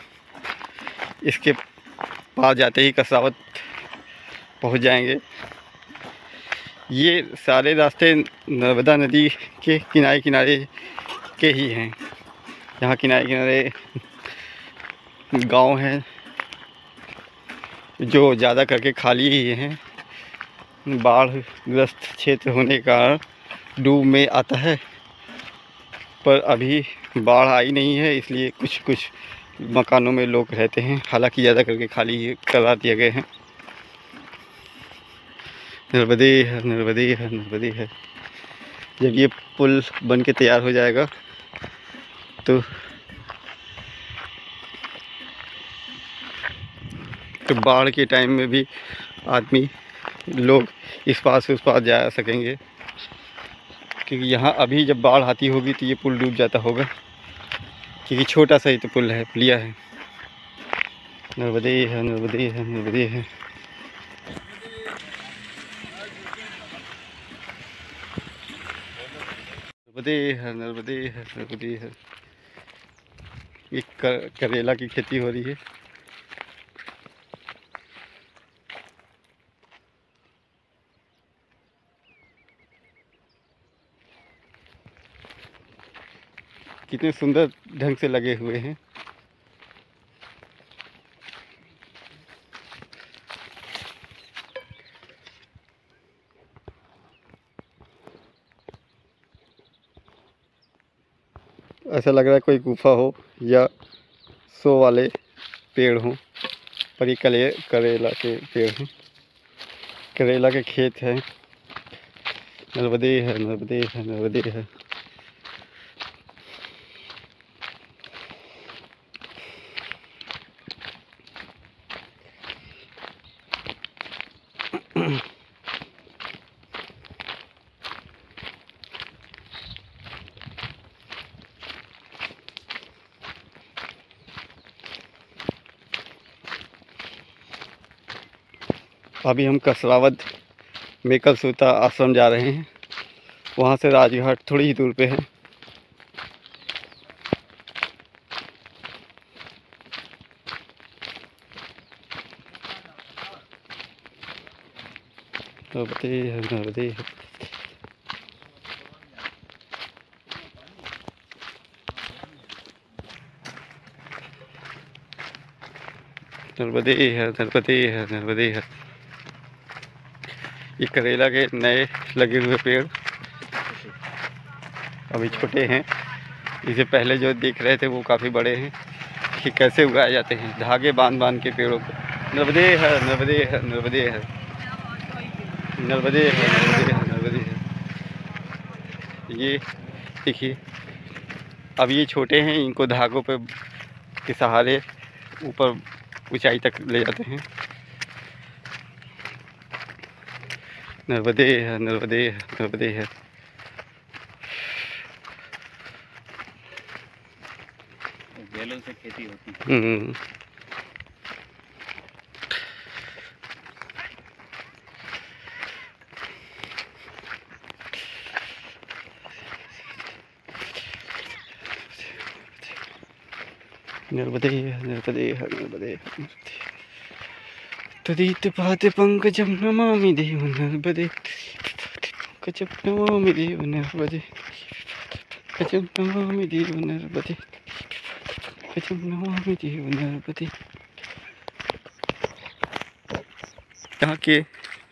इसके पास जाते ही कसरावद पहुंच जाएंगे। ये सारे रास्ते नर्मदा नदी के किनारे के ही हैं। यहाँ किनारे गांव हैं जो ज़्यादा करके खाली ही हैं। बाढ़ ग्रस्त क्षेत्र होने का डूब में आता है, पर अभी बाढ़ आई नहीं है, इसलिए कुछ मकानों में लोग रहते हैं। हालांकि ज़्यादा करके खाली करा दिए गए हैं। नर्मदे है। जब ये पुल बन के तैयार हो जाएगा तो बाढ़ के टाइम में भी लोग इस पार से उस पार जा सकेंगे, क्योंकि यहाँ अभी जब बाढ़ आती होगी तो ये पुल डूब जाता होगा, क्योंकि छोटा सा ही तो पुल है, पुलिया है। नर्मदे है। नर्मदे है। ये करेला की खेती हो रही है। कितने सुंदर ढंग से लगे हुए हैं। ऐसा लग रहा है कोई गुफा हो या शो वाले पेड़ हों, पर ये करेला के पेड़ हैं, करेला के खेत हैं। नर्मदे है, नर्मदे है, नर्मदे है। अभी हम कसरावद मेकल सूता आश्रम जा रहे हैं। वहाँ से राजघाट थोड़ी ही दूर पे है। नर्मदे है, नर्मदे है। नर्मदे है, नर्मदे है, नर्मदे है। ये करेला के नए लगे हुए पेड़ अभी छोटे हैं। इसे पहले जो देख रहे थे वो काफ़ी बड़े हैं कि कैसे उगाए जाते हैं, धागे बांध बांध के पेड़ों को। नर्मदे है, नर्मदे है, नर्मदे है, नर्मदे है, नर्मदे है, नर्मदे है। ये देखिए, अब ये छोटे हैं, इनको धागों पे के सहारे ऊपर ऊंचाई तक ले जाते हैं। नर्मदे है, नर्मदे है, नर्मदे है। बैलों से खेती होती है। नर्मदे है, नर्मदे है, नर्मदे है। तदित पाते पंकजं नमामि देव नर्मदे, पंकजं नमामि देव नर्मदे, पंकजं नमामि देव नर्मदे, पंकजं नमामि देव नर्मदे। यहाँ के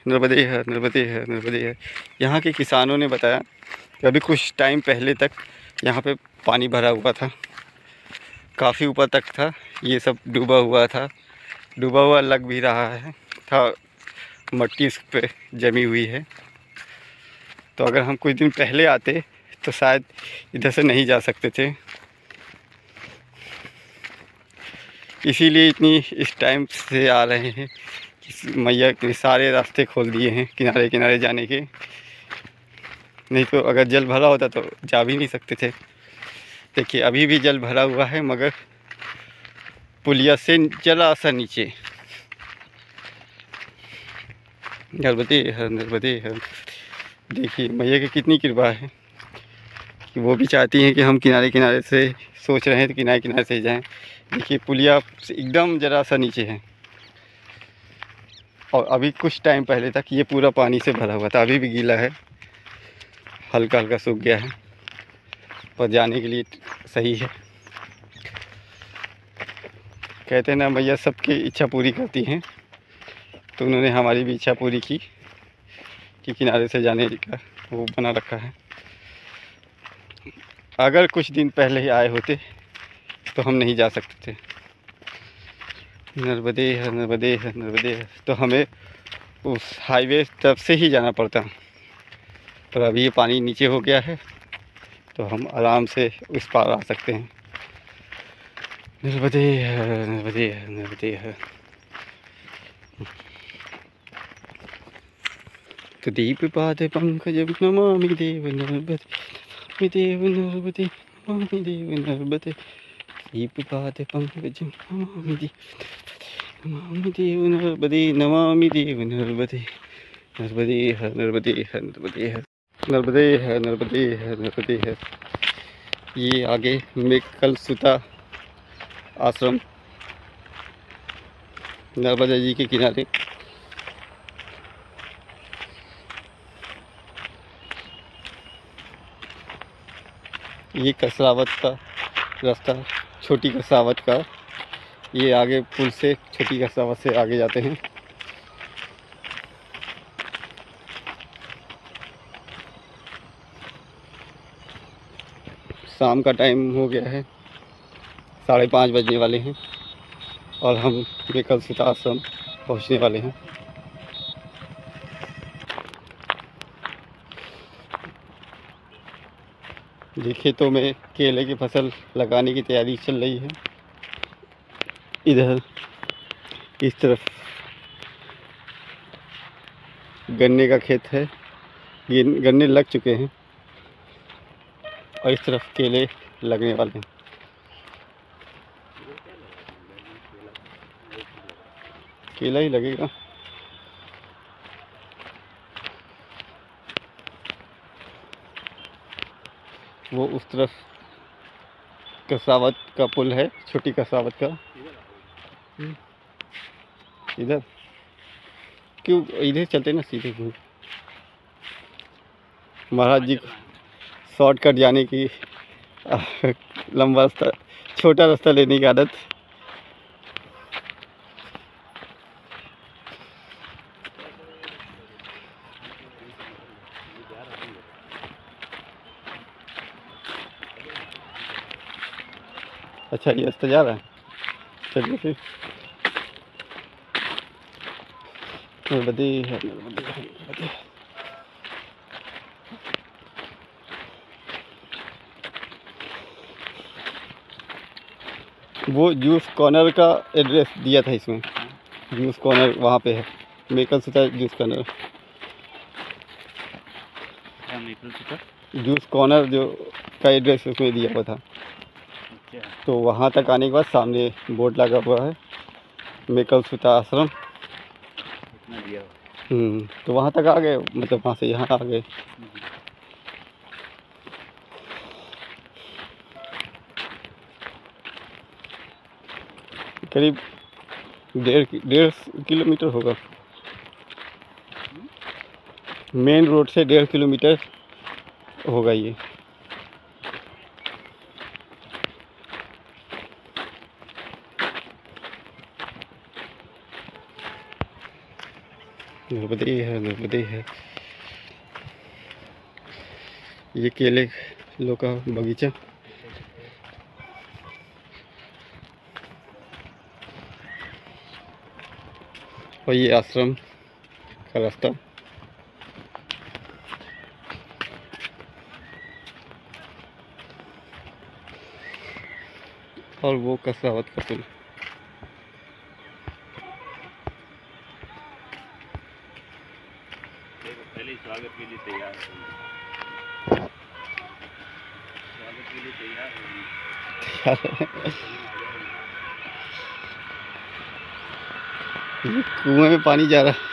नर्मदे है, नर्मदे है, नर्मदे है। यहाँ के किसानों ने बताया कि अभी कुछ टाइम पहले तक यहाँ पे पानी भरा हुआ था, काफ़ी ऊपर तक था। ये सब डूबा हुआ था, डूबा हुआ लग भी रहा है था, मट्टी इस पे जमी हुई है। तो अगर हम कुछ दिन पहले आते तो शायद इधर से नहीं जा सकते थे। इसीलिए इतनी इस टाइम से आ रहे हैं कि मैया के सारे रास्ते खोल दिए हैं किनारे किनारे जाने के। नहीं तो अगर जल भरा होता तो जा भी नहीं सकते थे। देखिए अभी भी जल भरा हुआ है, मगर पुलिया से जरा सा नीचे। नर्मदे है, नर्मदे है। देखिए मैया की कितनी कृपा है कि वो भी चाहती हैं कि हम किनारे किनारे से सोच रहे हैं तो किनारे किनारे से जाएं। देखिए पुलिया से एकदम जरा सा नीचे है, और अभी कुछ टाइम पहले तक ये पूरा पानी से भरा हुआ था। अभी भी गीला है, हल्का हल्का सूख गया है, पर जाने के लिए सही है। कहते हैं ना मैया सबकी इच्छा पूरी करती हैं, तो उन्होंने हमारी भी इच्छा पूरी की कि किनारे से जाने का वो बना रखा है। अगर कुछ दिन पहले ही आए होते तो हम नहीं जा सकते थे। नर्मदे है, नर्मदे है, नर्मदे है। तो हमें उस हाईवे तरफ से ही जाना पड़ता, पर अभी ये पानी नीचे हो गया है तो हम आराम से उस पार आ सकते हैं। नर्मदे है, नर्मदे है, नर्मदे है। तो दीप पाते पंकजं नमामि देव नर्मदे, देव नर्मदे, नमामि देव नर्मदे। दीप पाते पंकजं नमामि देव, नमामि देव नर्मदे, नमामि देव नर्मदे। नर्मदे है, नर्मदे है, नर्मदे है, नर्मदे है, नर्मदे है, नर्मदे है। ये आगे मेकल सूता आश्रम नर्मदा जी के किनारे। ये कसरावत का रास्ता, छोटी कसरावत का, ये आगे पुल से छोटी कसरावत से आगे जाते हैं। शाम का टाइम हो गया है, 5:30 बजने वाले हैं और हम मेकल सूता आश्रम पहुँचने वाले हैं। ये खेतों में केले की फसल लगाने की तैयारी चल रही है। इधर इस तरफ गन्ने का खेत है, ये गन्ने लग चुके हैं और इस तरफ केले लगने वाले हैं। केला ही लगेगा। वो उस तरफ कसावत का पुल है, छोटी कसावत का। इधर क्यों, इधर चलते ना सीधे घूम। महाराज जी शॉर्टकट जाने की लंबा रास्ता, छोटा रास्ता लेने की आदत। अच्छा, ये रास्ता जा रहा है। चलिए फिर। नर्मदे है, नर्मदे है, नर्मदे है। वो जूस कॉर्नर का एड्रेस दिया था इसमें। जूस कॉर्नर वहाँ पे है, मेकल सुता जूस कॉर्नर। जूस कॉर्नर जो का एड्रेस उसमें दिया हुआ था। तो वहाँ तक आने के बाद सामने बोर्ड लगा हुआ है, मेकल सुता आश्रम। तो वहाँ तक आ गए, मतलब वहाँ से यहाँ आ गए। करीब 1.5 किलोमीटर होगा। मेन रोड से 1.5 किलोमीटर होगा ये। नर्मदे है, नर्मदे है। ये केले लो का बगीचा। और ये आश्रम का रास्ता। और वो कसावत का पुल। पहले स्वागत के लिए तैयार हो, स्वागत के लिए तैयार हो। कुएं में पानी जा रहा है।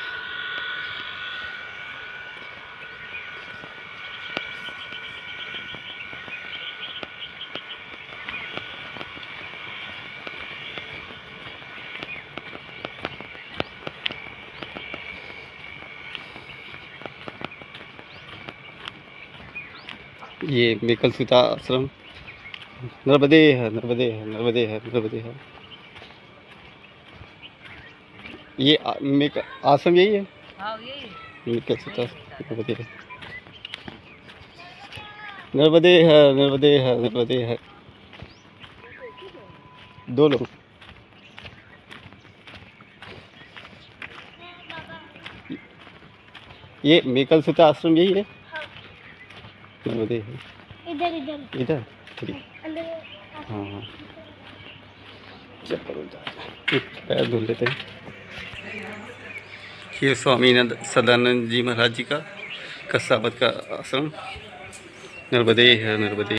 ये मेकल सुता आश्रम। नर्मदे है, नर्मदे है, नर्मदे है, नर्मदे है। ये आश्रम यही है। हाँ, यही मेकल सुता नर्मदे है, नर्मदे है, नर्मदे है, नर्मदे है। 2 लोग। ये मेकल सुता आश्रम यही है। नर्मदे है। इधर इधर इधर ठीक। अंदर। हाँ, चलो पैर धुल लेते हैं। ये स्वामी सदानंद जी महाराज जी का कसावत का आश्रम। नर्मदे है, नर्मदे।